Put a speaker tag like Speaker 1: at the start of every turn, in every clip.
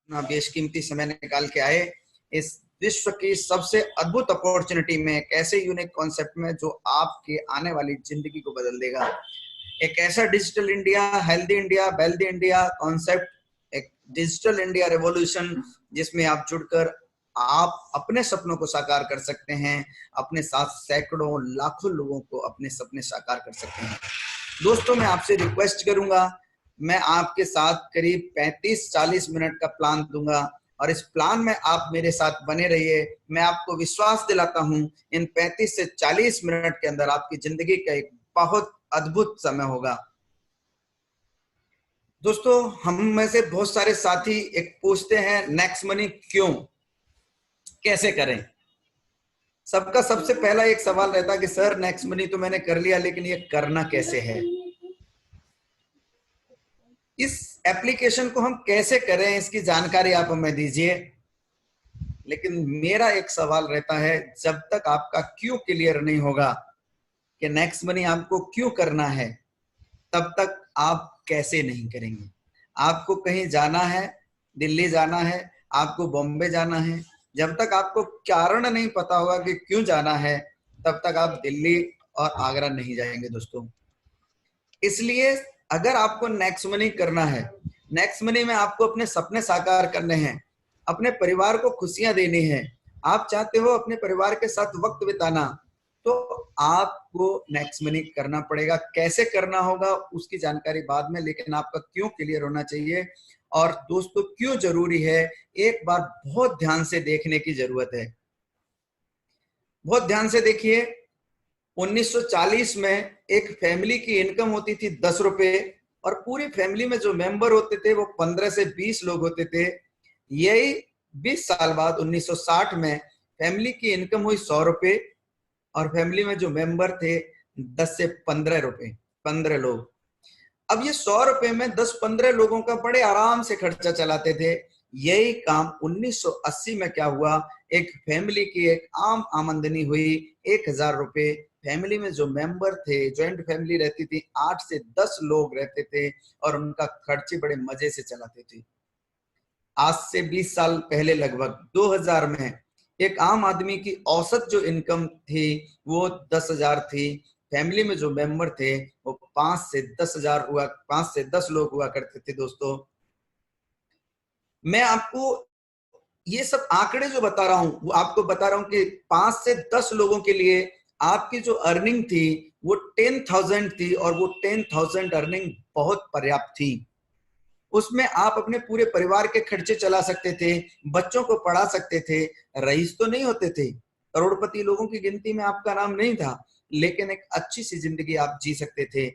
Speaker 1: अपना बेशकीमती समय निकाल के आए इस विश्व की सबसे अद्भुत अपॉर्चुनिटी में, एक ऐसे यूनिक कॉन्सेप्ट में जो आपके आने वाली जिंदगी को बदल देगा। एक ऐसा digital India, healthy India, wealthy India concept, एक डिजिटल इंडिया रेवोल्यूशन जिसमें आप जुड़कर आप अपने सपनों को साकार कर सकते हैं, अपने साथ सैकड़ों लाखों लोगों को अपने सपने साकार कर सकते हैं। दोस्तों, मैं आपसे रिक्वेस्ट करूंगा, मैं आपके साथ करीब 35-40 मिनट का प्लान दूंगा और इस प्लान में आप मेरे साथ बने रहिए। मैं आपको विश्वास दिलाता हूं, इन 35 से 40 मिनट के अंदर आपकी जिंदगी का एक बहुत अद्भुत समय होगा। दोस्तों, हम में से बहुत सारे साथी एक पूछते हैं, नेक्स्ट मनी क्यों, कैसे करें। सबका सबसे पहला एक सवाल रहता है कि सर नेक्स्ट मनी तो मैंने कर लिया, लेकिन ये करना कैसे है, इस एप्लीकेशन को हम कैसे करें, इसकी जानकारी आप हमें दीजिए। लेकिन मेरा एक सवाल रहता है, जब तक आपका क्यों क्लियर नहीं होगा कि नेक्स्ट मनी आपको क्यों करना है, तब तक आप कैसे नहीं करेंगे। आपको कहीं जाना है, दिल्ली जाना है, आपको बॉम्बे जाना है, जब तक आपको कारण नहीं पता होगा कि क्यों जाना है, तब तक आप दिल्ली और आगरा नहीं जाएंगे दोस्तों। इसलिए अगर आपको नेक्स्ट मनी करना है, नेक्स्ट मनी में आपको अपने सपने साकार करने हैं, अपने परिवार को खुशियां देनी है, आप चाहते हो अपने परिवार के साथ वक्त बिताना, तो आपको नेक्स्ट मनी करना पड़ेगा। कैसे करना होगा उसकी जानकारी बाद में, लेकिन आपका क्यों क्लियर होना चाहिए। और दोस्तों, क्यों जरूरी है, एक बार बहुत ध्यान से देखने की जरूरत है। बहुत ध्यान से देखिए, 1940 में एक फैमिली की इनकम होती थी 10 रुपए और पूरी फैमिली में जो मेंबर होते थे वो 15 से 20 लोग होते थे। यही 20 साल बाद 1960 में फैमिली की इनकम हुई 100 रुपए और फैमिली में जो मेंबर थे 10 से 15 रुपए, 15 लोग। अब ये 100 रुपए में 10-15 लोगों का बड़े आराम से खर्चा चलाते थे। यही काम 1980 में क्या हुआ, एक फैमिली की एक आम आमदनी हुई 1000 रुपए। फैमिली में जो मेंबर थे, ज्वाइंट फैमिली रहती थी, 8 से 10 लोग रहते थे और उनका खर्चे बड़े मजे से चलाते थे। आज से 20 साल पहले, लगभग 2000 में, एक आम आदमी की औसत जो इनकम थी वो 10,000 थी। फैमिली में जो मेंबर थे वो 5 से 10,000 हुआ, 5 से 10 लोग हुआ करते थे। दोस्तों, मैं आपको ये सब आंकड़े जो बता रहा हूं वो आपको बता रहा हूं कि 5 से 10 लोगों के लिए आपकी जो अर्निंग थी वो 10,000 थी और वो 10,000 अर्निंग बहुत पर्याप्त थी। उसमें आप अपने पूरे परिवार के खर्चे चला सकते थे, बच्चों को पढ़ा सकते थे, रईस तो नहीं होते थे, करोड़पति लोगों की गिनती में आपका नाम नहीं था, लेकिन एक अच्छी सी जिंदगी आप जी सकते थे।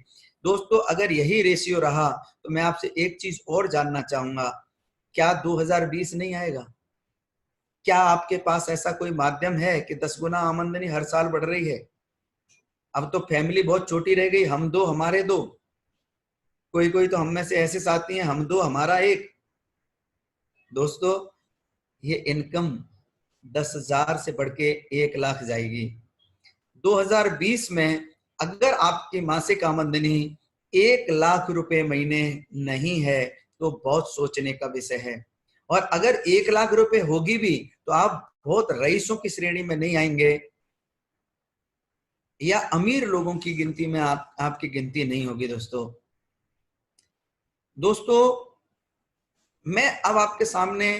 Speaker 1: दोस्तों, अगर यही रेशियो रहा तो मैं आपसे एक चीज और जानना चाहूंगा, क्या 2020 नहीं आएगा? क्या आपके पास ऐसा कोई माध्यम है कि 10 गुना आमदनी हर साल बढ़ रही है? अब तो फैमिली बहुत छोटी रह गई, हम दो हमारे दो, कोई कोई तो हम में से ऐसे साथी हैं, हम दो हमारा एक। दोस्तों, ये इनकम 10,000 से बढ़ के 1,00,000 जाएगी 2020 में। अगर आपकी मासिक आमदनी 1,00,000 रुपए महीने नहीं है तो बहुत सोचने का विषय है। और अगर 1,00,000 रुपए होगी भी तो आप बहुत रईसों की श्रेणी में नहीं आएंगे या अमीर लोगों की गिनती में आपकी गिनती नहीं होगी। दोस्तों, मैं अब आपके सामने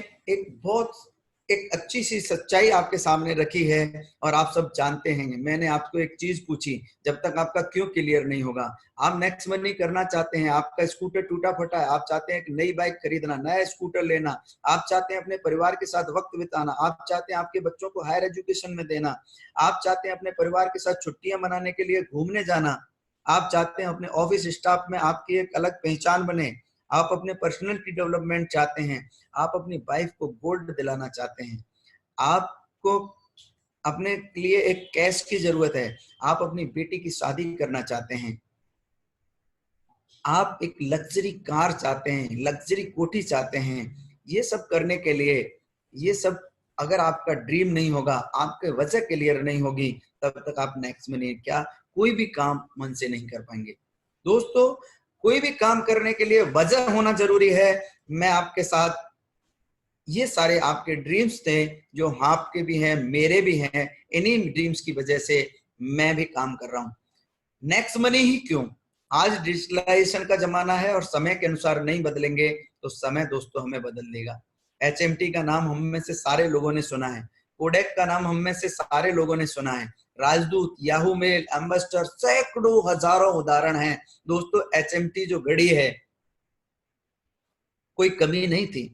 Speaker 1: एक अच्छी सी सच्चाई आपके सामने रखी है और आप सब जानते हैं। मैंने आपको एक चीज पूछी, जब तक आपका क्यों क्लियर नहीं होगा। आप नेक्स्ट मनी करना चाहते हैं, आपका स्कूटर टूटा फटा है, आप चाहते हैं एक नई बाइक खरीदना, नया स्कूटर लेना, आप चाहते हैं अपने परिवार के साथ वक्त बिताना, आप चाहते हैं आपके बच्चों को हायर एजुकेशन में देना, आप चाहते हैं अपने परिवार के साथ छुट्टियां मनाने के लिए घूमने जाना, आप चाहते हैं अपने ऑफिस स्टाफ में आपकी एक अलग पहचान बने, आप अपने पर्सनैलिटी डेवलपमेंट चाहते हैं, आप अपनी वाइफ को गोल्ड दिलाना चाहते हैं, आपको अपने लिए एक कैश की जरूरत है, आप अपनी बेटी की शादी करना चाहते हैं, आप एक लग्जरी कार चाहते हैं, लग्जरी कोठी चाहते हैं। ये सब करने के लिए, ये सब अगर आपका ड्रीम नहीं होगा, आपके वजह क्लियर नहीं होगी, तब तक आप नेक्स्ट मनी क्या कोई भी काम मन से नहीं कर पाएंगे। दोस्तों, कोई भी काम करने के लिए वजह होना जरूरी है। मैं आपके साथ ये सारे आपके ड्रीम्स थे जो आपके भी हैं, मेरे भी हैं। इन्हीं ड्रीम्स की वजह से मैं भी काम कर रहा हूं। नेक्स्ट मनी ही क्यों? आज डिजिटलाइजेशन का जमाना है और समय के अनुसार नहीं बदलेंगे तो समय दोस्तों हमें बदल देगा। HMT का नाम हम में से सारे लोगों ने सुना है, कोडेक का नाम हम में से सारे लोगों ने सुना है, राजदूत, याहू मेल, एम्बेसडर, सैकड़ों हजारों उदाहरण हैं दोस्तों। HMT जो घड़ी है, कोई कमी नहीं थी।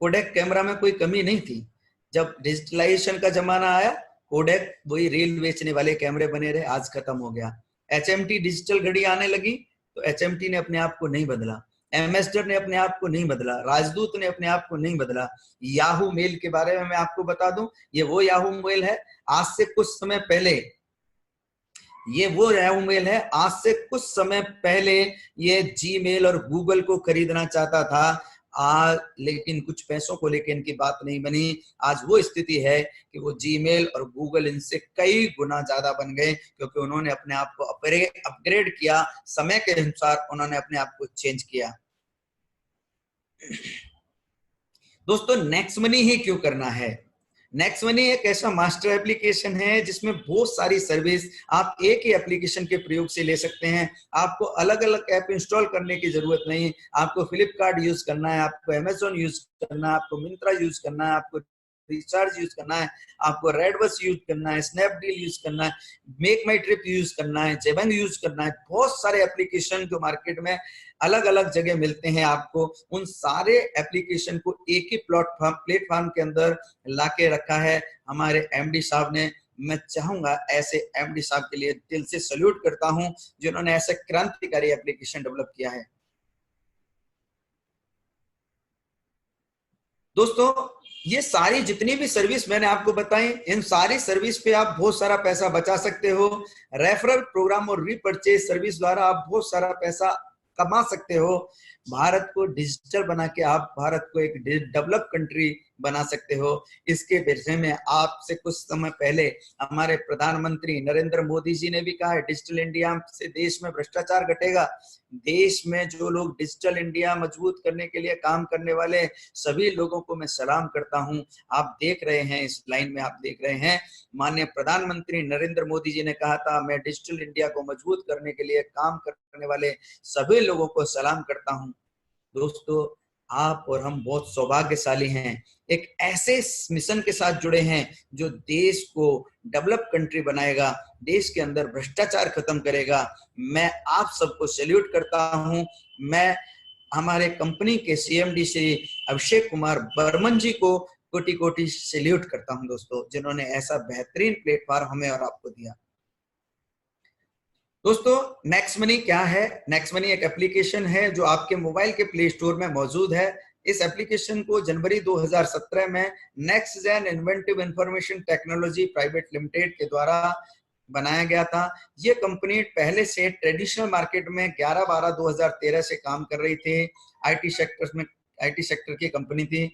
Speaker 1: कोडेक कैमरा में कोई कमी नहीं थी। जब डिजिटलाइजेशन का जमाना आया, कोडेक वही रील बेचने वाले कैमरे बने रहे, आज खत्म हो गया। HMT डिजिटल घड़ी आने लगी तो HMT ने अपने आप को नहीं बदला, एम्बेसडर ने अपने आप को नहीं बदला, राजदूत ने अपने आप को नहीं बदला। याहू मेल के बारे में मैं आपको बता दूं, ये वो याहू मेल है आज से कुछ समय पहले, ये वो याहू मेल है आज से कुछ समय पहले ये जीमेल और गूगल को खरीदना चाहता था। लेकिन कुछ पैसों को लेकर इनकी बात नहीं बनी। आज वो स्थिति है कि वो जीमेल और गूगल इनसे कई गुना ज्यादा बन गए, क्योंकि उन्होंने अपने आप को अपग्रेड किया, समय के अनुसार उन्होंने अपने आप को चेंज किया। दोस्तों नेक्स्ट मनी ही क्यों करना है? नेक्स्ट मनी एक ऐसा मास्टर एप्लीकेशन है जिसमें बहुत सारी सर्विस आप एक ही एप्लीकेशन के प्रयोग से ले सकते हैं। आपको अलग अलग ऐप इंस्टॉल करने की जरूरत नहीं। आपको फ्लिपकार्ट यूज करना है, आपको अमेजोन यूज करना है, आपको मिंत्रा यूज करना है, आपको रिचार्ज यूज करना है, आपको रेडबस यूज करना है, स्नैपडील यूज करना है, मेक माई ट्रिप यूज करना है, जेबंग यूज करना है। बहुत सारे एप्लीकेशन जो मार्केट में अलग अलग जगह मिलते हैं, आपको उन सारे एप्लीकेशन को एक ही प्लेटफॉर्म के अंदर लाके रखा है हमारे MD साहब ने। मैं चाहूंगा ऐसे MD साहब के लिए दिल से सल्यूट करता हूं जिन्होंने ऐसे क्रांतिकारी एप्लीकेशन डेवलप किया है। दोस्तों ये सारी जितनी भी सर्विस मैंने आपको बताई, इन सारी सर्विस पे आप बहुत सारा पैसा बचा सकते हो। रेफरल प्रोग्राम और रीपरचेज सर्विस द्वारा आप बहुत सारा पैसा कमा सकते हो। भारत को डिजिटल बना के आप भारत को एक डेवलप कंट्री बना सकते हो। इसके विषय में आपसे कुछ समय पहले हमारे प्रधानमंत्री नरेंद्र मोदी जी ने भी कहा है, डिजिटल इंडिया से देश में भ्रष्टाचार घटेगा। देश में जो लोग डिजिटल इंडिया मजबूत करने के लिए काम करने वाले सभी लोगों को मैं सलाम करता हूं। आप देख रहे हैं, इस लाइन में आप देख रहे हैं, माननीय प्रधानमंत्री नरेंद्र मोदी जी ने कहा था, मैं डिजिटल इंडिया को मजबूत करने के लिए काम करने वाले सभी लोगों को सलाम करता हूं। दोस्तों आप और हम बहुत सौभाग्यशाली हैं, एक ऐसे मिशन के साथ जुड़े हैं जो देश को डेवलप कंट्री बनाएगा, देश के अंदर भ्रष्टाचार खत्म करेगा। मैं आप सबको सैल्यूट करता हूं। मैं हमारे कंपनी के CMD श्री अभिषेक कुमार बर्मन जी को कोटि कोटि सैल्यूट करता हूं दोस्तों, जिन्होंने ऐसा बेहतरीन प्लेटफॉर्म हमें और आपको दिया। दोस्तों नेक्स्ट मनी क्या है? नेक्स्ट मनी एक एप्लीकेशन है जो आपके मोबाइल के प्ले स्टोर में मौजूद है। इस एप्लीकेशन को जनवरी 2017 में Next Gen Inventive Information Technology Private Limited के द्वारा बनाया गया था। ये कंपनी पहले से ट्रेडिशनल मार्केट में 11/12/2013 से काम कर रही थी। IT सेक्टर की कंपनी थी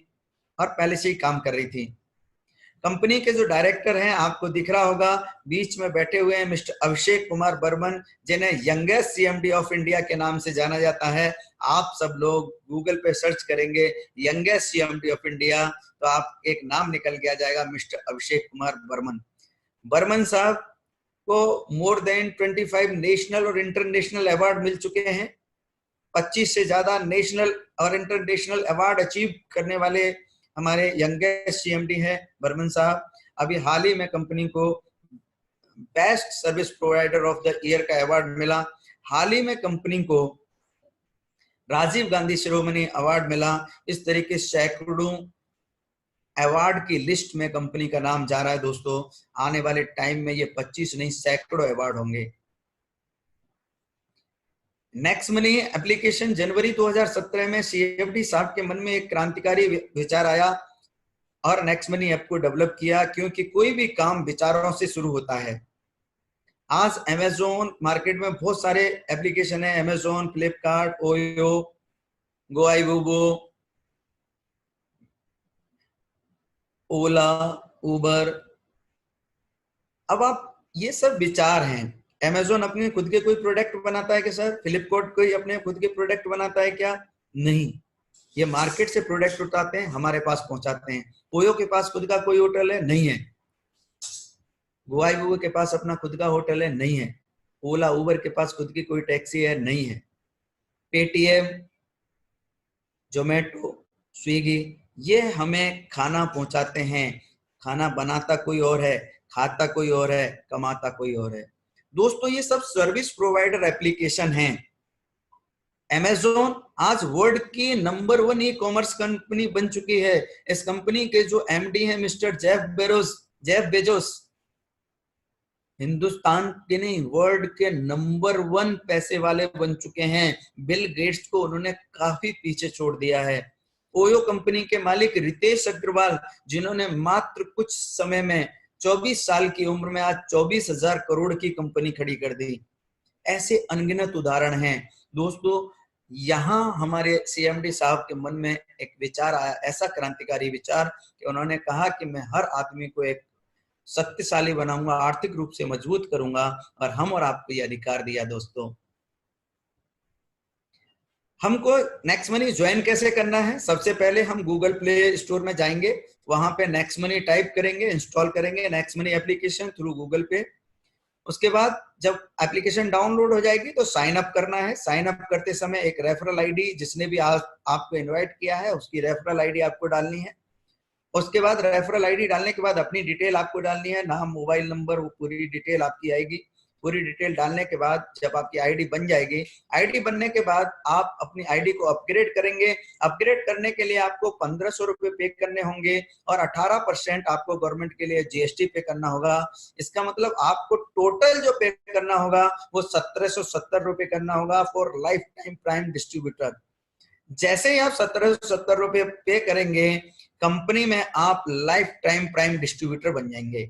Speaker 1: और पहले से ही काम कर रही थी। कंपनी के जो डायरेक्टर हैं आपको दिख रहा होगा, बीच में बैठे हुए हैं मिस्टर अभिषेक कुमार बर्मन, जिन्हें यंगेस्ट CMD ऑफ इंडिया के नाम से जाना जाता है। आप सब लोग गूगल पे सर्च करेंगे यंगेस्ट CMD ऑफ इंडिया तो आप एक नाम निकल के आ जाएगा, मिस्टर अभिषेक कुमार बर्मन। बर्मन साहब को मोर देन 25 नेशनल और इंटरनेशनल अवार्ड मिल चुके हैं। 25 से ज्यादा नेशनल और इंटरनेशनल अवार्ड अचीव करने वाले हमारे यंगेस्ट CMD है बर्मन साहब। अभी हाल ही में कंपनी को best service provider of the year का अवार्ड मिला। हाल ही में कंपनी को राजीव गांधी शिरोमणि अवार्ड मिला। इस तरीके सैकड़ों अवार्ड की लिस्ट में कंपनी का नाम जा रहा है दोस्तों। आने वाले टाइम में ये 25 नहीं सैकड़ों अवार्ड होंगे। नेक्स्ट मनी एप्लीकेशन जनवरी 2017 में CMD साहब के मन में एक क्रांतिकारी विचार आया और नेक्स्ट मनी ऐप को डेवलप किया, क्योंकि कोई भी काम विचारों से शुरू होता है। आज अमेजोन मार्केट में बहुत सारे एप्लीकेशन है, अमेजोन, फ्लिपकार्ट, ओयो, गोआईबोबो, ओला, उबर। अब आप ये सब विचार हैं। अमेजोन अपने खुद के कोई प्रोडक्ट बनाता है क्या सर? फ्लिपकार्ट कोई अपने खुद के प्रोडक्ट बनाता है क्या? नहीं। ये मार्केट से प्रोडक्ट उठाते हैं, हमारे पास पहुंचाते हैं। ओयो के पास खुद का कोई होटल है? नहीं है। गोवाईबू के पास अपना खुद का होटल है? नहीं है। ओला उबर के पास खुद की कोई टैक्सी है? नहीं है। पेटीएम, जोमेटो, स्विगी, ये हमें खाना पहुंचाते हैं। खाना बनाता कोई और है, खाता कोई और है, कमाता कोई और है। दोस्तों ये सब सर्विस प्रोवाइडर एप्लीकेशन हैं। Amazon आज वर्ल्ड की नंबर 1 ई कॉमर्स कंपनी बन चुकी है। इस कंपनी के जो एमडी हैं मिस्टर जेफ बेजोस, हिंदुस्तान के नहीं वर्ल्ड के नंबर 1 पैसे वाले बन चुके हैं। बिल गेट्स को उन्होंने काफी पीछे छोड़ दिया है। ओयो कंपनी के मालिक रितेश अग्रवाल, जिन्होंने मात्र कुछ समय में 24 साल की उम्र में आज 24,000 करोड़ की कंपनी खड़ी कर दी। ऐसे अनगिनत उदाहरण हैं। दोस्तों यहाँ हमारे सीएमडी साहब के मन में एक विचार आया, ऐसा क्रांतिकारी विचार कि उन्होंने कहा कि मैं हर आदमी को एक शक्तिशाली बनाऊंगा, आर्थिक रूप से मजबूत करूंगा, और हम और आपको ये अधिकार दिया। दोस्तों हमको नेक्स्ट मनी ज्वाइन कैसे करना है? सबसे पहले हम गूगल प्ले स्टोर में जाएंगे, वहां पे नेक्स्ट मनी टाइप करेंगे, इंस्टॉल करेंगे next money application through Google पे। उसके बाद जब एप्लीकेशन डाउनलोड हो जाएगी तो साइन अप करना है। साइन अप करते समय एक रेफरल आईडी, जिसने भी आपको इनवाइट किया है उसकी रेफरल आईडी आपको डालनी है। उसके बाद रेफरल आईडी डालने के बाद अपनी डिटेल आपको डालनी है, नाम, मोबाइल नंबर, वो पूरी डिटेल आपकी आएगी। पूरी डिटेल डालने के बाद जब आपकी आईडी बन जाएगी, आईडी बनने के बाद आप अपनी आईडी को अपग्रेड करेंगे। अपग्रेड करने के लिए आपको 1,500 रुपए पे करने होंगे और 18% आपको गवर्नमेंट के लिए जीएसटी पे करना होगा। इसका मतलब आपको टोटल जो पे करना होगा वो 1,770 रुपए करना होगा for life time prime distributor. जैसे ही आप 1,770 रुपए पे करेंगे, कंपनी में आप लाइफ टाइम प्राइम डिस्ट्रीब्यूटर बन जाएंगे।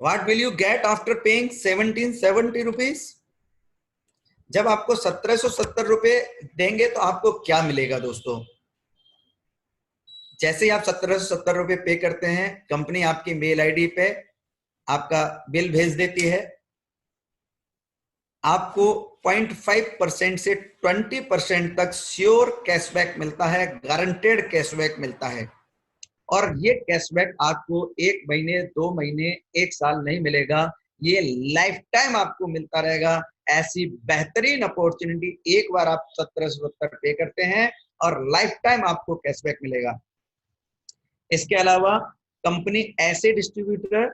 Speaker 1: What will you get after paying 1,770 rupees? जब आपको 1,770 रुपए देंगे तो आपको क्या मिलेगा? दोस्तों जैसे ही आप 1,770 रुपए पे करते हैं, कंपनी आपकी मेल आईडी पे आपका बिल भेज देती है। आपको 0.5% से 20% तक श्योर कैशबैक मिलता है, गारंटेड कैशबैक मिलता है। और ये कैशबैक आपको 1 महीने, 2 महीने, 1 साल नहीं मिलेगा, ये लाइफ टाइम आपको मिलता रहेगा। ऐसी बेहतरीन अपॉर्चुनिटी, एक बार आप 1,770 पे करते हैं और लाइफ टाइम आपको कैशबैक मिलेगा। इसके अलावा कंपनी ऐसे डिस्ट्रीब्यूटर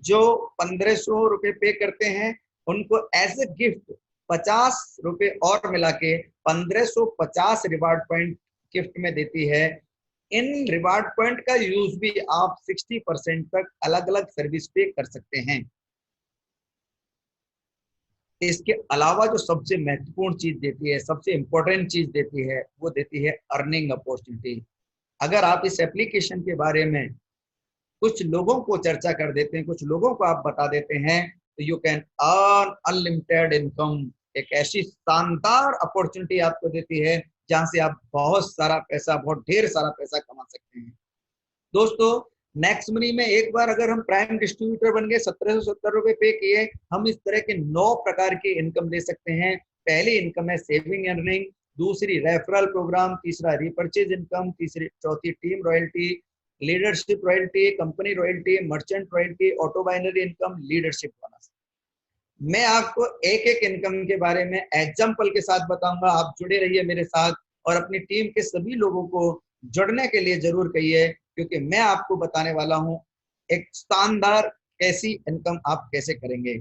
Speaker 1: जो 1,500 रुपए पे करते हैं, उनको एज ए गिफ्ट 50 रुपए और मिला के 1,550 रिवार्ड पॉइंट गिफ्ट में देती है। इन रिवार्ड पॉइंट का यूज भी आप 60% तक अलग अलग सर्विस पे कर सकते हैं। इसके अलावा जो सबसे महत्वपूर्ण चीज देती है, सबसे इंपॉर्टेंट चीज देती है, वो देती है अर्निंग अपॉर्चुनिटी। अगर आप इस एप्लीकेशन के बारे में कुछ लोगों को चर्चा कर देते हैं, कुछ लोगों को आप बता देते हैं, तो you can earn unlimited income. एक ऐसी शानदार अपॉर्चुनिटी आपको देती है जहां से आप बहुत सारा पैसा, बहुत ढेर सारा पैसा कमा सकते हैं। दोस्तों नेक्स्ट मनी में एक बार अगर हम प्राइम डिस्ट्रीब्यूटर बन गए, 1,770 रुपए पे किए, हम इस तरह के 9 प्रकार की इनकम ले सकते हैं। पहली इनकम है सेविंग अर्निंग, दूसरी रेफरल प्रोग्राम, तीसरा रिपर्चेज इनकम, तीसरी चौथी team royalty, leadership royalty, company royalty, merchant royalty, auto binary income, leadership bonus. मैं आपको एक एक इनकम के बारे में एग्जाम्पल के साथ बताऊंगा। आप जुड़े रहिए मेरे साथ और अपनी टीम के सभी लोगों को जुड़ने के लिए जरूर कहिए, क्योंकि मैं आपको बताने वाला हूं एक शानदार कैसी इनकम आप कैसे करेंगे।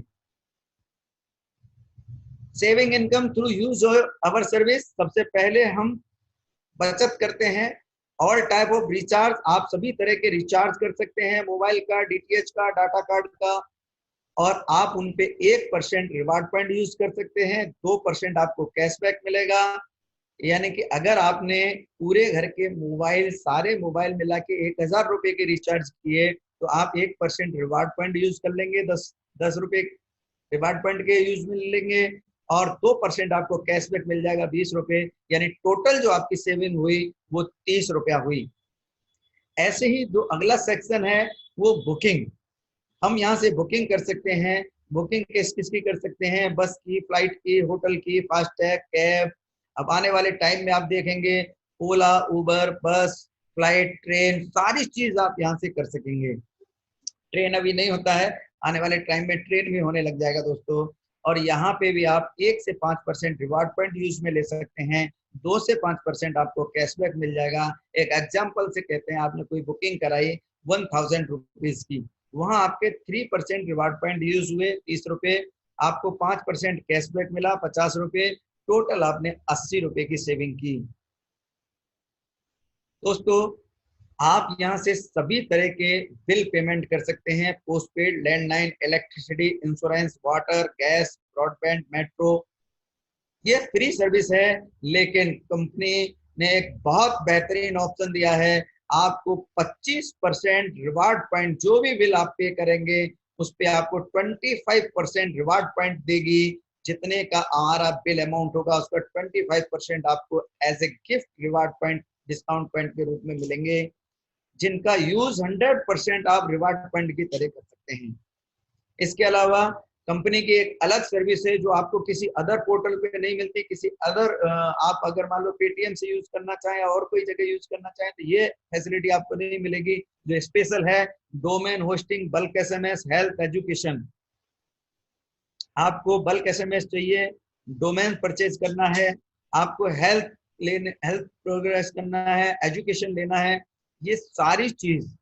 Speaker 1: Saving income through use our service. सबसे पहले हम बचत करते हैं। ऑल टाइप ऑफ रिचार्ज, आप सभी तरह के रिचार्ज कर सकते हैं, मोबाइल का, डीटीएच का, डाटा कार्ड का, और आप उन पे 1% रिवार्ड पॉइंट यूज कर सकते हैं। 2% आपको कैशबैक मिलेगा। यानी कि अगर आपने पूरे घर के मोबाइल, सारे मोबाइल मिला के 1,000 रुपए के रिचार्ज किए, तो आप 1% रिवार्ड पॉइंट यूज कर लेंगे, 10 रुपए रिवार्ड पॉइंट के यूज मिल लेंगे, और 2% आपको कैशबैक मिल जाएगा 20 रुपए। यानी टोटल जो आपकी सेविंग हुई वो 30 रुपया हुई। ऐसे ही जो अगला सेक्शन है वो बुकिंग। हम यहाँ से बुकिंग कर सकते हैं। बुकिंग किसकी कर सकते हैं? बस की, फ्लाइट की, होटल की, फास्टैग, कैब, अब आने वाले टाइम में आप देखेंगे ओला, उबर, बस, फ्लाइट, ट्रेन, सारी चीज आप यहाँ से कर सकेंगे। ट्रेन अभी नहीं होता है, आने वाले टाइम में ट्रेन भी होने लग जाएगा दोस्तों। और यहाँ पे भी आप 1 से 5% रिवार्ड पॉइंट यूज में ले सकते हैं, 2 से 5% आपको कैशबैक मिल जाएगा। एक एग्जाम्पल से कहते हैं, आपने कोई बुकिंग कराई 1000 रुपीज की, वहां आपके 3% रिवार्ड पॉइंट यूज हुए 30 रुपए, आपको 5% कैशबैक मिला 50 रुपए, टोटल आपने 80 रुपए की सेविंग की। दोस्तों आप यहाँ से सभी तरह के बिल पेमेंट कर सकते हैं, postpaid, landline, electricity, insurance, water, gas, broadband, metro. ये फ्री सर्विस है, लेकिन कंपनी ने एक बहुत बेहतरीन ऑप्शन दिया है, आपको 25% रिवार्ड पॉइंट, जो भी बिल आप पे करेंगे उस पे आपको 25% रिवार्ड पॉइंट देगी। जितने का हमारा बिल अमाउंट होगा उसका 25% आपको as a gift reward point, discount point के रूप में मिलेंगे, जिनका यूज 100% आप रिवार्ड पॉइंट की तरह कर सकते हैं। इसके अलावा कंपनी की एक अलग सर्विस है जो आपको किसी अदर पोर्टल पे नहीं मिलती, किसी अदर आप अगर मान लो पेटीएम से यूज करना चाहें और कोई जगह यूज करना चाहें तो ये फैसिलिटी आपको नहीं मिलेगी, जो स्पेशल है domain hosting, bulk SMS, health, education. आपको बल्क एसएमएस चाहिए, डोमेन परचेज करना है, आपको हेल्थ प्रोग्रेस करना है, एजुकेशन लेना है, ये सारी चीज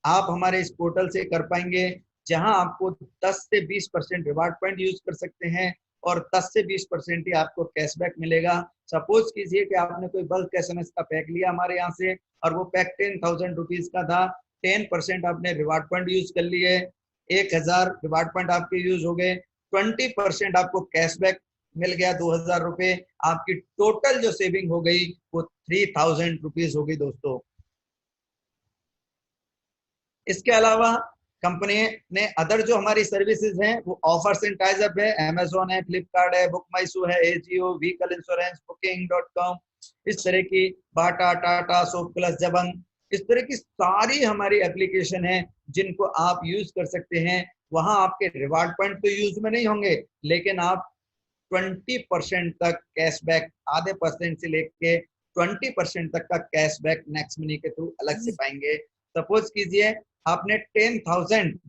Speaker 1: आप हमारे इस पोर्टल से कर पाएंगे, जहां आपको 10 से 20% रिवार्ड पॉइंट यूज कर सकते हैं और 10 से 20% ही आपको कैशबैक मिलेगा। सपोज कीजिए कि आपने कोई बल्क एसएमएस का पैक लिया हमारे यहाँ से और वो पैक 10,000 रुपीज का था, 10% आपने रिवार्ड पॉइंट यूज कर लिए, 1000 रिवार्ड पॉइंट आपके यूज हो गए, 20% आपको कैशबैक मिल गया 2000 रुपए, आपकी टोटल जो सेविंग हो गई वो 3000 रुपीज हो गई दोस्तों। इसके अलावा कंपनी ने अदर जो हमारी सर्विसेज हैं वो ऑफर्स एंड टाइज अप है, अमेजोन है, फ्लिपकार्ट है, बुक माई शो है, एजियो, व्हीकल इंश्योरेंस, बुकिंग.com, इस तरह की बाटा, टाटा, सोप प्लस, जबंग, इस तरह की सारी हमारी एप्लीकेशन है जिनको आप यूज कर सकते हैं। वहां आपके रिवार्ड पॉइंट तो यूज में नहीं होंगे, लेकिन आप 20% तक कैशबैक, आधे परसेंट से लेके 20% तक का कैशबैक नेक्स्ट मनी के थ्रू अलग से पाएंगे। सपोज कीजिए आपने 10,000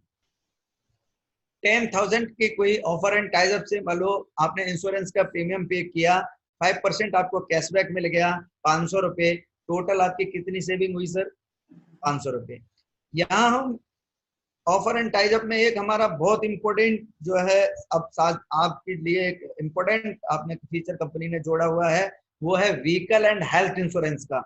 Speaker 1: की कोई ऑफर एंड टाइज अप से मान लो आपने इंश्योरेंस का प्रीमियम पे किया, 5% आपको कैशबैक मिल गया 500 रुपए, टोटल आपकी कितनी सेविंग हुई सर? 500 रुपए। यहाँ हम ऑफर एंड टाइज अप में एक हमारा बहुत इंपॉर्टेंट जो है अब आपके लिए एक इंपॉर्टेंट आपने फीचर कंपनी ने जोड़ा हुआ है, वो है व्हीकल एंड हेल्थ इंश्योरेंस का।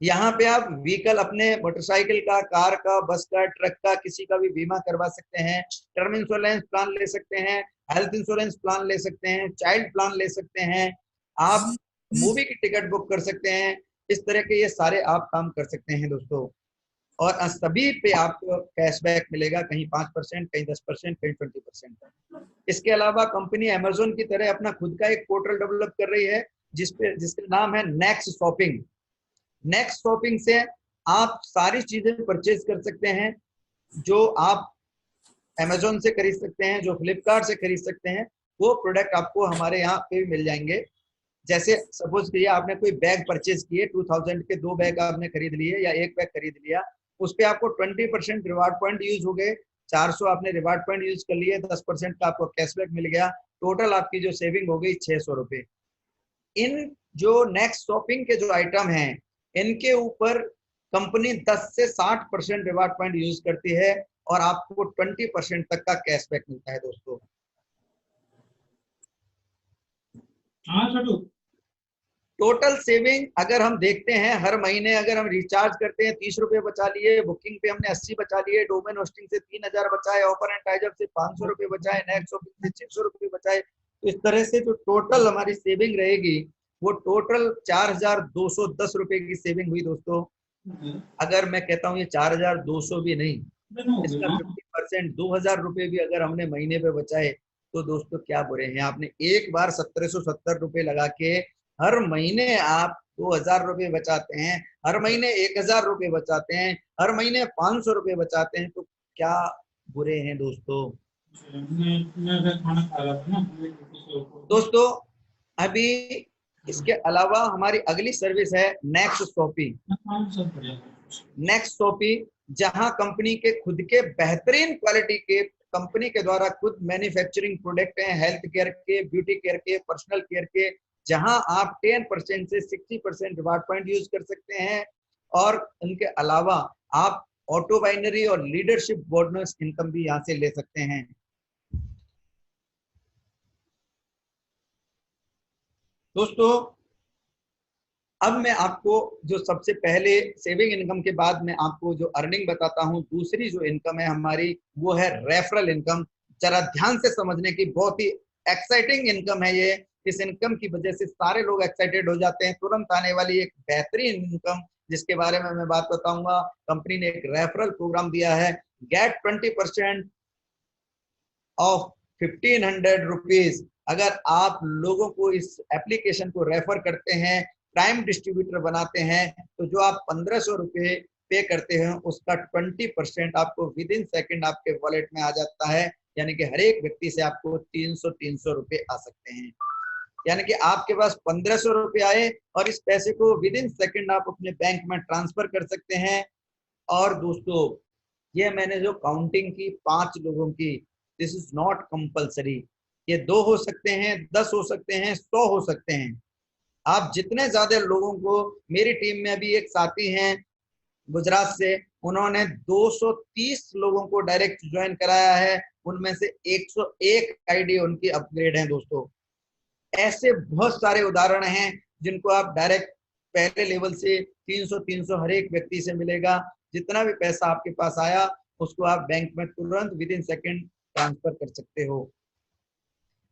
Speaker 1: यहाँ पे आप व्हीकल, अपने मोटरसाइकिल का, कार का, बस का, ट्रक का, किसी का भी बीमा करवा सकते हैं, टर्म इंश्योरेंस प्लान ले सकते हैं, हेल्थ इंश्योरेंस प्लान ले सकते हैं, चाइल्ड प्लान ले सकते हैं, आप मूवी की टिकट बुक कर सकते हैं, इस तरह के ये सारे आप काम कर सकते हैं दोस्तों। और सभी पे आपको कैशबैक मिलेगा, कहीं 5%, कहीं 10%, कहीं 20%। इसके अलावा कंपनी अमेजोन की तरह अपना खुद का एक पोर्टल डेवलप कर रही है जिसका नाम है नेक्स्ट शॉपिंग। नेक्स्ट शॉपिंग से आप सारी चीजें परचेज कर सकते हैं जो आप अमेजोन से खरीद सकते हैं, जो फ्लिपकार्ट से खरीद सकते हैं, वो प्रोडक्ट आपको हमारे यहाँ पे मिल जाएंगे। जैसे सपोज करिए आपने कोई बैग परचेज किए, 2000 के 2 बैग आपने खरीद लिए या 1 बैग खरीद लिया, उस पर आपको 20% रिवार्ड पॉइंट यूज हो गए, 400 आपने रिवार्ड पॉइंट यूज कर लिए, 10% का आपको कैशबैक मिल गया, टोटल आपकी जो सेविंग हो गई 600 रुपए। इन जो नेक्स्ट शॉपिंग के जो आइटम हैं इनके ऊपर कंपनी 10 से 60% रिवार्ड पॉइंट यूज करती है और आपको 20% तक का कैशबैक मिलता है दोस्तों। टोटल सेविंग अगर हम देखते हैं, हर महीने अगर हम रिचार्ज करते हैं 30 रुपए बचा लिए, बुकिंग पे हमने 80 बचा लिए, डोमेन होस्टिंग से 3000 बचाए, ऑफर एंड टाइज अप से 500 रुपए बचाए, नेक्स्ट शॉपिंग से 600 रुपए बचाए, तो इस तरह से जो टोटल हमारी सेविंग रहेगी वो टोटल 4210 रुपए की सेविंग हुई दोस्तों। अगर मैं कहता हूँ ये 4200 भी नहीं, इसका 50% 2000 रुपए भी अगर हमने महीने पे बचाए तो दोस्तों क्या बुरे हैं। आपने एक बार 1770 रुपए लगा के हर महीने आप 2000 रुपए बचाते हैं, हर महीने 1000 रुपए बचाते हैं, हर महीने 500 रुपए बचाते हैं, तो क्या बुरे हैं दोस्तों। दोस्तों अभी इसके अलावा हमारी अगली सर्विस है नेक्स्ट शॉपी। नेक्स्ट शॉपी जहां कंपनी के खुद के बेहतरीन क्वालिटी के, कंपनी के द्वारा खुद मैन्युफैक्चरिंग प्रोडक्ट हैं, हेल्थ केयर के, ब्यूटी केयर के, पर्सनल केयर के, जहां आप 10% से 60% रिवार्ड पॉइंट यूज कर सकते हैं। और उनके अलावा आप ऑटो बाइनरी और लीडरशिप बोनस इनकम भी यहां से ले सकते हैं। दोस्तों अब मैं आपको जो सबसे पहले सेविंग इनकम के बाद मैं आपको जो अर्निंग बताता हूं, दूसरी जो इनकम है हमारी वो है रेफरल इनकम। जरा ध्यान से समझने की, बहुत ही एक्साइटिंग इनकम है ये। इस इनकम की वजह से सारे लोग एक्साइटेड हो जाते हैं। तुरंत आने वाली एक बेहतरीन इनकम जिसके बारे में मैं बात बताऊंगा। कंपनी ने एक रेफरल प्रोग्राम दिया है, गेट 20% ऑफ 1500 रुपीज। अगर आप लोगों को इस एप्लीकेशन को रेफर करते हैं, प्राइम डिस्ट्रीब्यूटर बनाते हैं, तो जो आप 1500 रुपये पे करते हैं उसका 20% आपको विद इन सेकेंड आपके वॉलेट में आ जाता है। यानी कि हर एक व्यक्ति से आपको 300 रुपये आ सकते हैं। यानी कि आपके पास 1500 रुपये आए और इस पैसे को विद इन सेकेंड आप अपने बैंक में ट्रांसफर कर सकते हैं। और दोस्तों ये मैंने जो काउंटिंग की 5 लोगों की, दिस इज नॉट कंपल्सरी। ये 2 हो सकते हैं, 10 हो सकते हैं, 100 हो सकते हैं। आप जितने ज्यादा लोगों को, मेरी टीम में अभी एक साथी हैं गुजरात से, उन्होंने 230 लोगों को डायरेक्ट ज्वाइन कराया है। उनमें से 101 आईडी उनकी अपग्रेड है। दोस्तों ऐसे बहुत सारे उदाहरण हैं जिनको आप डायरेक्ट पहले लेवल से 300 हर एक व्यक्ति से मिलेगा। जितना भी पैसा आपके पास आया उसको आप बैंक में तुरंत विद इन सेकेंड ट्रांसफर कर सकते हो।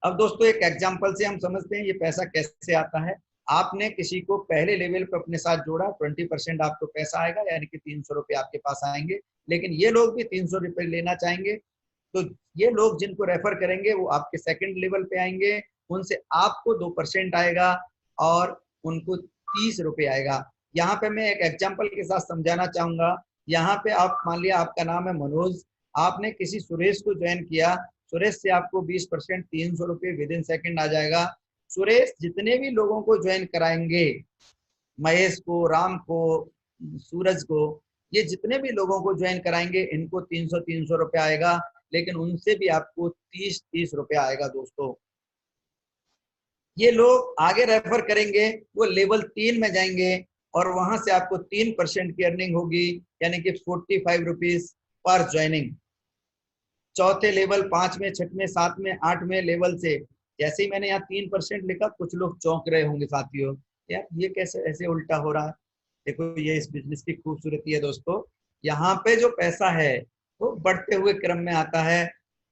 Speaker 1: अब दोस्तों एक एग्जांपल से हम समझते हैं ये पैसा कैसे आता है। आपने किसी को पहले लेवल पे अपने साथ जोड़ा, 20% आपको पैसा आएगा, यानी कि 300 रुपये आपके पास आएंगे। लेकिन ये लोग भी 300 रुपये लेना चाहेंगे, तो ये लोग जिनको रेफर करेंगे वो आपके सेकंड लेवल पे आएंगे, उनसे आपको 2% आएगा और उनको 30 रुपये आएगा। यहाँ पे मैं एक एग्जाम्पल के साथ समझाना चाहूंगा। यहाँ पे आप मान लिया आपका नाम है मनोज, आपने किसी सुरेश को ज्वाइन किया, सुरेश से आपको 20% 300 रुपये विद इन सेकेंड आ जाएगा। सुरेश जितने भी लोगों को ज्वाइन कराएंगे, महेश को, राम को, सूरज को, ये जितने भी लोगों को ज्वाइन कराएंगे इनको 300 रुपये आएगा। लेकिन उनसे भी आपको 30 रुपये आएगा। दोस्तों ये लोग आगे रेफर करेंगे, वो लेवल 3 में जाएंगे और वहां से आपको 3% की अर्निंग होगी, यानी कि 45 रुपीज पर ज्वाइनिंग। चौथे लेवल, 5वें, 6वें, 7वें, 8वें लेवल से जैसे ही मैंने यहाँ 3% लिखा, कुछ लोग चौंक रहे होंगे साथियों, यार ये कैसे ऐसे उल्टा हो रहा है। देखो ये इस बिजनेस की खूबसूरती है दोस्तों। यहाँ पे जो पैसा है वो बढ़ते हुए क्रम में आता है।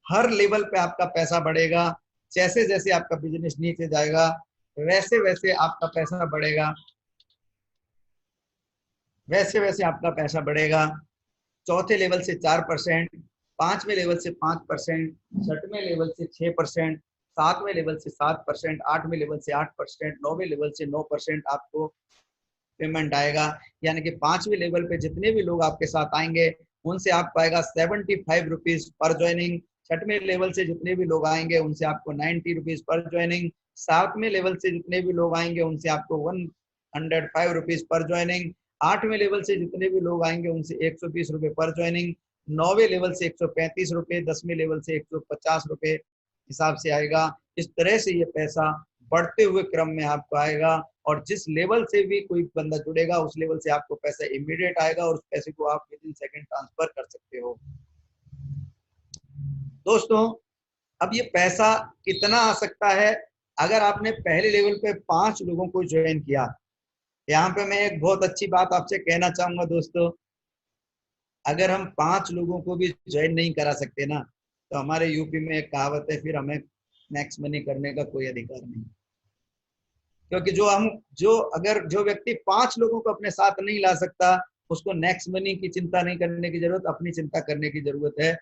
Speaker 1: हर लेवल पे आपका पैसा बढ़ेगा। जैसे जैसे आपका बिजनेस नीचे जाएगा वैसे वैसे आपका पैसा बढ़ेगा, वैसे वैसे आपका पैसा बढ़ेगा। चौथे लेवल से 4%, 5वें लेवल से 5%, 6वें लेवल से 6%, 7वें लेवल से 7%, 8वें लेवल से 8%, 9वें लेवल से 9% आपको पेमेंट आएगा। यानी कि 5वें लेवल पे जितने भी लोग आपके साथ आएंगे उनसे आपको आएगा 75 रुपीज पर ज्वाइनिंग। 6वें लेवल से जितने भी लोग आएंगे उनसे आपको 90 रुपीज पर ज्वाइनिंग। 7वें लेवल से जितने भी लोग आएंगे उनसे आपको 105 रुपीज पर ज्वाइनिंग। 8वें लेवल से जितने भी लोग आएंगे उनसे 120 रुपये पर ज्वाइनिंग। 9वें लेवल से 135 रुपये, 10वें लेवल से 150 रुपये हिसाब से आएगा। इस तरह से ये पैसा बढ़ते हुए क्रम में आपको आएगा और जिस लेवल से भी कोई बंदा जुड़ेगा उस लेवल से आपको पैसा इमीडिएट आएगा और उस पैसे को आप विद इन सेकेंड ट्रांसफर कर सकते हो। दोस्तों अब ये पैसा कितना आ सकता है अगर आपने पहले लेवल पे 5 लोगों को ज्वाइन किया। यहाँ पे मैं एक बहुत अच्छी बात आपसे कहना चाहूंगा दोस्तों, अगर हम 5 लोगों को भी ज्वाइन नहीं करा सकते ना, तो हमारे यूपी में एक कहावत है, फिर हमें नेक्स्ट मनी करने का कोई अधिकार नहीं। क्योंकि जो व्यक्ति 5 लोगों को अपने साथ नहीं ला सकता उसको नेक्स्ट मनी की चिंता नहीं करने की जरूरत, अपनी चिंता करने की जरूरत है।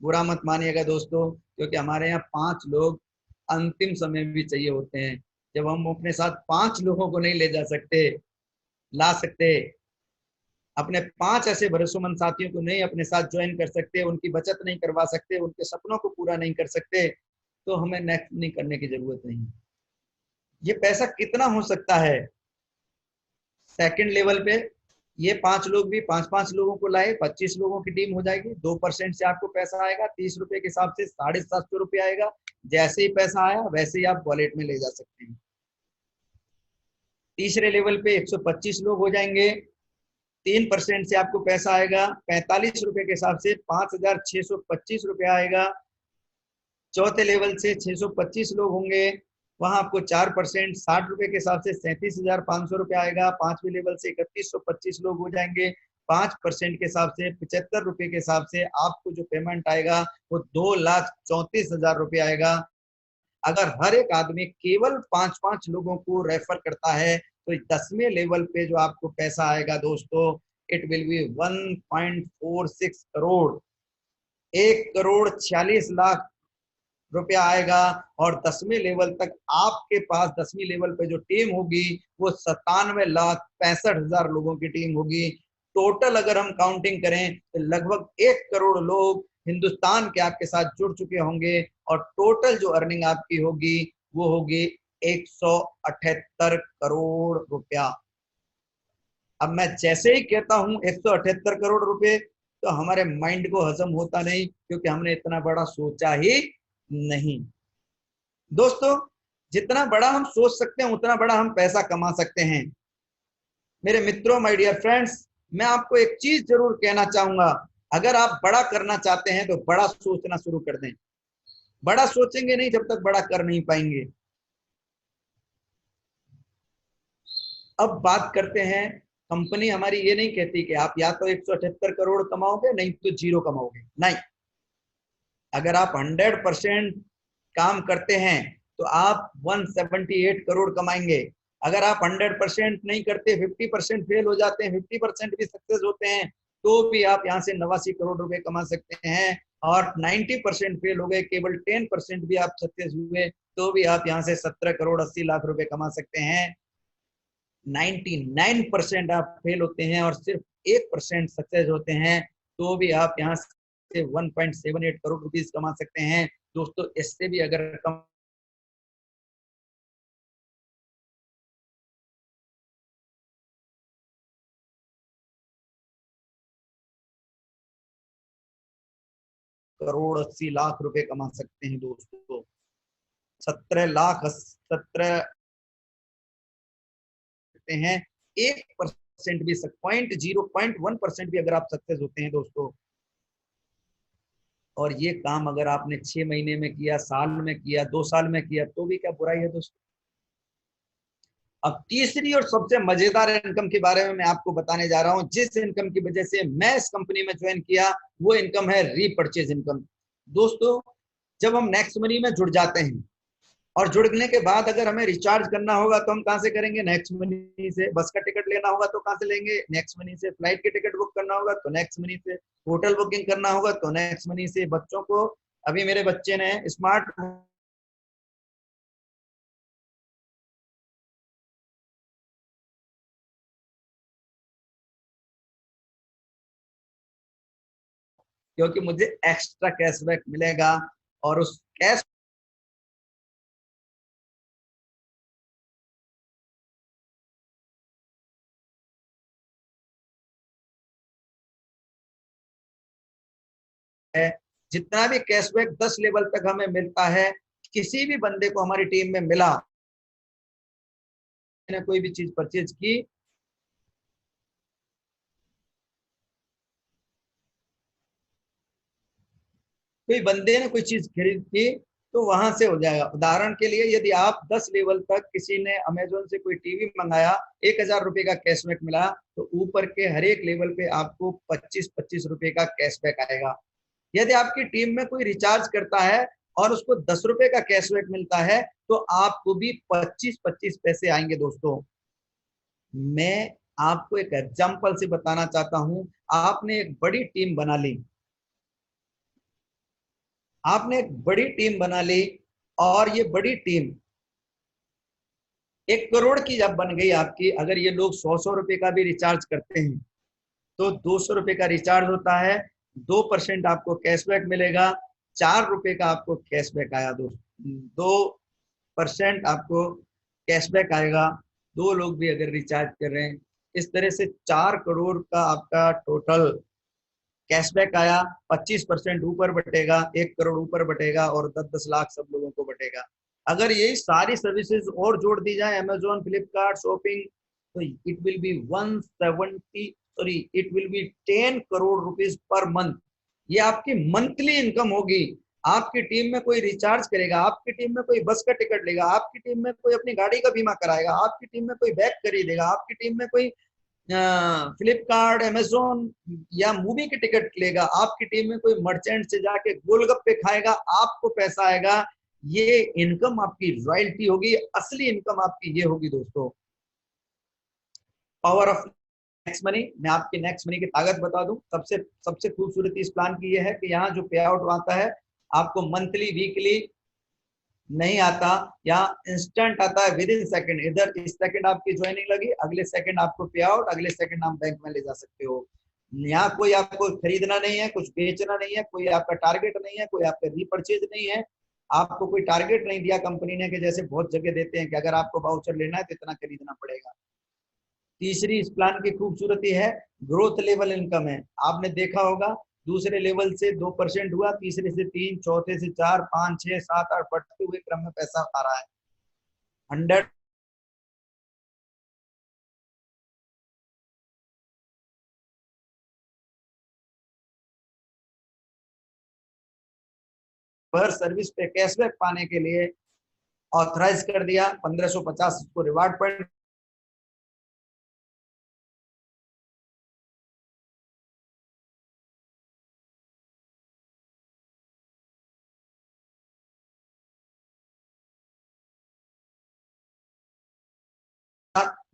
Speaker 1: बुरा मत मानिएगा दोस्तों, क्योंकि हमारे यहाँ 5 लोग अंतिम समय भी चाहिए होते हैं। जब हम अपने साथ 5 लोगों को नहीं ले जा सकते, ला सकते, अपने 5 ऐसे भरोसेमंद साथियों को नहीं अपने साथ ज्वाइन कर सकते, उनकी बचत नहीं करवा सकते, उनके सपनों को पूरा नहीं कर सकते, तो हमें नेक्स्ट नहीं करने की जरूरत नहीं। ये पैसा कितना हो सकता है? सेकंड लेवल पे ये 5 लोग भी 5-5 लोगों को लाए, 25 लोगों की टीम हो जाएगी। 2% से आपको पैसा आएगा, 30 रुपए के हिसाब से 750 रुपये आएगा। जैसे ही पैसा आया वैसे ही आप वॉलेट में ले जा सकते हैं। तीसरे लेवल पे 125 लोग हो जाएंगे, 3% से आपको पैसा आएगा, 45 रुपए के हिसाब से 5,625 रुपया आएगा। चौथे लेवल से 625 लोग होंगे, वहां आपको 4% 60 रुपए के हिसाब से 37,500 रुपया आएगा। पांचवें लेवल से 3125 लोग हो जाएंगे, 5% के हिसाब से 75 रुपए के हिसाब से आपको जो पेमेंट आएगा वो 2,34,000 रुपये आएगा। अगर हर एक आदमी केवल 5-5 लोगों को रेफर करता है तो 10वें लेवल पे जो आपको पैसा आएगा दोस्तों, इट विल बी 1.46 करोड़, 1,46,00,000 रुपया आएगा। और 10वें लेवल तक आपके पास 10वीं लेवल पे जो टीम होगी वो 97,65,000 लोगों की टीम होगी। टोटल अगर हम काउंटिंग करें तो लगभग 1 करोड़ लोग हिंदुस्तान के आपके साथ जुड़ चुके होंगे और टोटल जो अर्निंग आपकी होगी वो होगी 178 करोड़ रुपया। अब मैं जैसे ही कहता हूं 178 करोड़ रुपए तो हमारे माइंड को हजम होता नहीं, क्योंकि हमने इतना बड़ा सोचा ही नहीं। दोस्तों, जितना बड़ा हम सोच सकते हैं उतना बड़ा हम पैसा कमा सकते हैं। मेरे मित्रों, माय डियर फ्रेंड्स, मैं आपको एक चीज जरूर कहना चाहूंगा, अगर आप बड़ा करना चाहते हैं तो बड़ा सोचना शुरू कर दें। बड़ा सोचेंगे नहीं जब तक बड़ा कर नहीं पाएंगे। अब बात करते हैं, कंपनी हमारी ये नहीं कहती कि आप या तो 178 करोड़ कमाओगे नहीं तो जीरो कमाओगे, नहीं। अगर आप 100% काम करते हैं तो आप 178 करोड़ कमाएंगे। अगर आप 100% नहीं करते, 50% फेल हो जाते हैं, 50% भी सक्सेस होते हैं, तो भी आप यहाँ से 89 करोड़ रुपए कमा सकते हैं। और 90% फेल हो गए, केवल 10% भी आप सक्सेस हुए, तो भी आप यहाँ से 17 करोड़ 80 लाख रुपए कमा सकते हैं। 99% आप फेल होते हैं और सिर्फ 1% सक्सेस होते हैं, तो भी आप यहाँ से 1.78 करोड़ रुपीस कमा सकते हैं। दोस्तों, इससे भी अगर कम करोड़ 80 लाख रुपए कमा सकते हैं दोस्तों। 17 हैं, 1% भी 0.1% भी अगर आप सक्सेस होते हैं दोस्तों, और ये काम अगर आपने 6 महीने में किया, साल में किया, 2 साल में किया, तो भी क्या बुराई है दोस्तों। अब तीसरी और सबसे मजेदार इनकम के बारे में मैं आपको बताने जा रहा हूं, जिस इनकम की वजह से मैं इस कंपनी में ज्वाइन किया, वो इनकम है रीपर्चेज इनकम। दोस्तों, जब हम नेक्स्ट मनी में जुड़ जाते हैं और जुड़ने के बाद अगर हमें रिचार्ज करना होगा तो हम कहां से करेंगे? नेक्स्ट मनी से। बस का टिकट लेना होगा तो कहां से लेंगे? नेक्स्ट मनी से। फ्लाइट की टिकट बुक करना होगा तो नेक्स्ट मनी से। होटल बुकिंग करना होगा तो नेक्स्ट मनी से। बच्चों को, अभी मेरे बच्चे ने स्मार्ट क्योंकि मुझे एक्स्ट्रा कैशबैक मिलेगा और उस कैश है, जितना भी कैशबैक 10 लेवल तक हमें मिलता है, किसी भी बंदे को हमारी टीम में मिला, ने कोई भी चीज परचेज की, कोई बंदे ने कोई चीज खरीद की, तो वहां से हो जाएगा। उदाहरण के लिए, यदि आप 10 लेवल तक किसी ने अमेजोन से कोई टीवी मंगाया, 1,000 रुपए का कैशबैक मिला, तो ऊपर के हर एक लेवल पे आपको 25-25 रुपए का कैशबैक आएगा। यदि आपकी टीम में कोई रिचार्ज करता है और उसको 10 रुपए का कैशबैक मिलता है, तो आपको भी 25-25 पैसे आएंगे दोस्तों। मैं आपको एक एग्जांपल से बताना चाहता हूं। आपने एक बड़ी टीम बना ली, आपने एक बड़ी टीम बना ली, और ये बड़ी टीम 1 करोड़ की जब बन गई आपकी, अगर ये लोग 100-100 रुपए का भी रिचार्ज करते हैं तो 200 रुपए का रिचार्ज होता है, 2% आपको कैशबैक मिलेगा, 4 रुपए का आपको कैशबैक आया दोस्तों। 2% आपको कैशबैक आएगा। 2 लोग भी अगर रिचार्ज कर रहे हैं, इस तरह से 4 करोड़ का आपका टोटल कैशबैक आया। 25% ऊपर बटेगा, 1 करोड़ ऊपर बटेगा और 10-10 लाख सब लोगों को बटेगा। अगर यही सारी सर्विसेज और जोड़ दी जाए, अमेजोन, फ्लिपकार्ट, शॉपिंग, तो it will be 170 sorry it will be 10 crore rupees per month. ये आपकी मंथली इनकम होगी। आपकी टीम में कोई रिचार्ज करेगा, आपकी टीम में कोई बस का टिकट लेगा, आपकी टीम में कोई अपनी गाड़ी का बीमा कराएगा, आपकी टीम में कोई बैग खरीदेगा, आपकी टीम में कोई फ्लिपकार्ट, अमेजोन या मूवी की टिकट लेगा, आपकी टीम में कोई मर्चेंट से जाके गोलगप्पे खाएगा, आपको पैसा आएगा। ये इनकम आपकी रॉयल्टी होगी। असली इनकम आपकी ये होगी दोस्तों। Power of next money. मैं आपकी नेक्स्ट मनी की ताकत बता दूं। सबसे सबसे खूबसूरती इस प्लान की ये है कि यहाँ जो पे आउट आता है आपको मंथली, वीकली नहीं आता, यहाँ इंस्टेंट आता है, विद इन सेकंड। इधर इस सेकंड आपकी ज्वाइनिंग लगी, अगले सेकंड आपको पे आउट, अगले सेकंड आप बैंक में ले जा सकते हो। यहाँ कोई आपको खरीदना नहीं है, कुछ बेचना नहीं है, कोई आपका टारगेट नहीं है, कोई आपका रीपरचेज नहीं है। आपको कोई टारगेट नहीं दिया कंपनी ने कि जैसे बहुत जगह देते हैं कि अगर आपको वाउचर लेना है तो इतना खरीदना पड़ेगा। तीसरी इस प्लान की खूबसूरती है ग्रोथ लेवल इनकम है। आपने देखा होगा दूसरे लेवल से 2% हुआ, तीसरे से 3, चौथे से 4, 5, 6, 7, 8 बढ़ते हुए क्रम में पैसा आ रहा है। 100 पर सर्विस पे कैशबैक पाने के लिए ऑथराइज कर दिया। 1550 को रिवार्ड पॉइंट।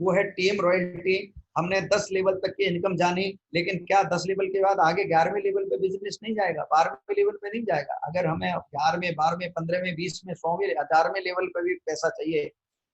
Speaker 1: वो है टीम रॉयल्टी। हमने 10 लेवल तक की इनकम जानी, लेकिन क्या 10 लेवल के बाद आगे 11वें लेवल पे बिजनेस नहीं जाएगा, 12वें लेवल पे नहीं जाएगा? अगर हमें 11वें, 12वें, 15वें, 20वें, 100वें, 1000वें लेवल पे भी पैसा चाहिए,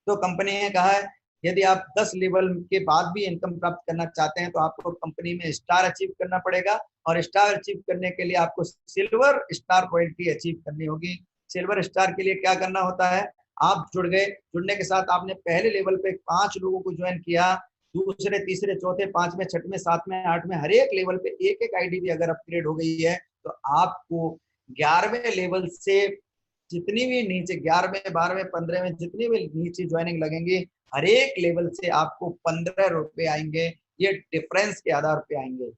Speaker 1: तो कंपनी ने कहा है यदि आप 10 लेवल के बाद भी इनकम प्राप्त करना चाहते हैं तो आपको कंपनी में स्टार अचीव करना पड़ेगा। और स्टार अचीव करने के लिए आपको सिल्वर स्टार रॉयल्टी अचीव करनी होगी। सिल्वर स्टार के लिए क्या करना होता है? आप जुड़ गए, जुड़ने के साथ आपने पहले लेवल पे 5 लोगों को ज्वाइन किया, दूसरे, तीसरे, चौथे, 5वें, 6वें, 7वें, 8वें, हर एक लेवल पे एक एक आईडी भी अगर अपग्रेड हो गई है तो आपको 11वें लेवल से जितनी भी नीचे 11वें, 12वें, 15वें जितनी भी नीचे ज्वाइनिंग लगेंगे, हर एक लेवल से आपको 15 रुपए आएंगे। ये डिफरेंस के आधार पे आएंगे।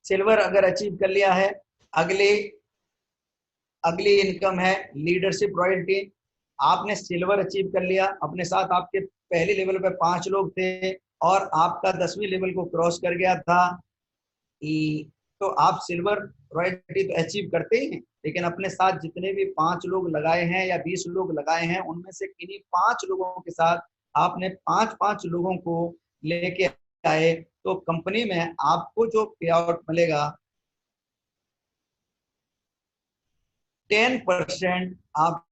Speaker 1: सिल्वर अगर अचीव कर लिया है, अगले अगली इनकम है लीडरशिप रॉयल्टी। आपने सिल्वर अचीव कर लिया, अपने साथ आपके पहले लेवल पे 5 लोग थे और आपका 10वीं लेवल को क्रॉस कर गया था, तो आप सिल्वर रॉयल्टी तो अचीव करते ही हैं, लेकिन अपने साथ जितने भी 5 लोग लगाए हैं या 20 लोग लगाए हैं, उनमें से किन्हीं 5 लोगों के साथ आपने 5-5 लोगों को लेके आए, तो कंपनी में आपको जो पे आउट मिलेगा 10% आप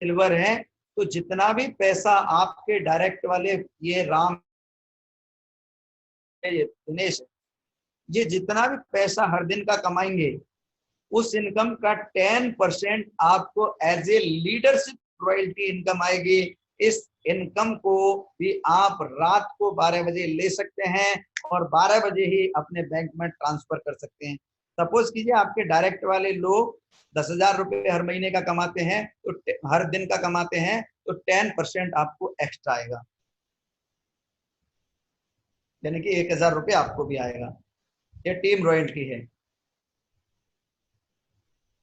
Speaker 1: सिल्वर है। तो जितना भी पैसा आपके डायरेक्ट वाले, ये राम है, ये दिनेश है, ये जितना भी पैसा हर दिन का कमाएंगे, उस इनकम का 10% आपको as a leadership royalty income आएगी। इस इनकम को भी आप रात को 12 बजे ले सकते हैं और 12 बजे ही अपने बैंक में ट्रांसफर कर सकते हैं। सपोज कीजिए आपके डायरेक्ट वाले लोग 10,000 रुपए हर महीने का कमाते हैं, तो हर दिन का कमाते हैं, तो 10% आपको एक्स्ट्रा आएगा, यानी कि 1,000 रुपये आपको भी आएगा। ये टीम रॉयल्टी है।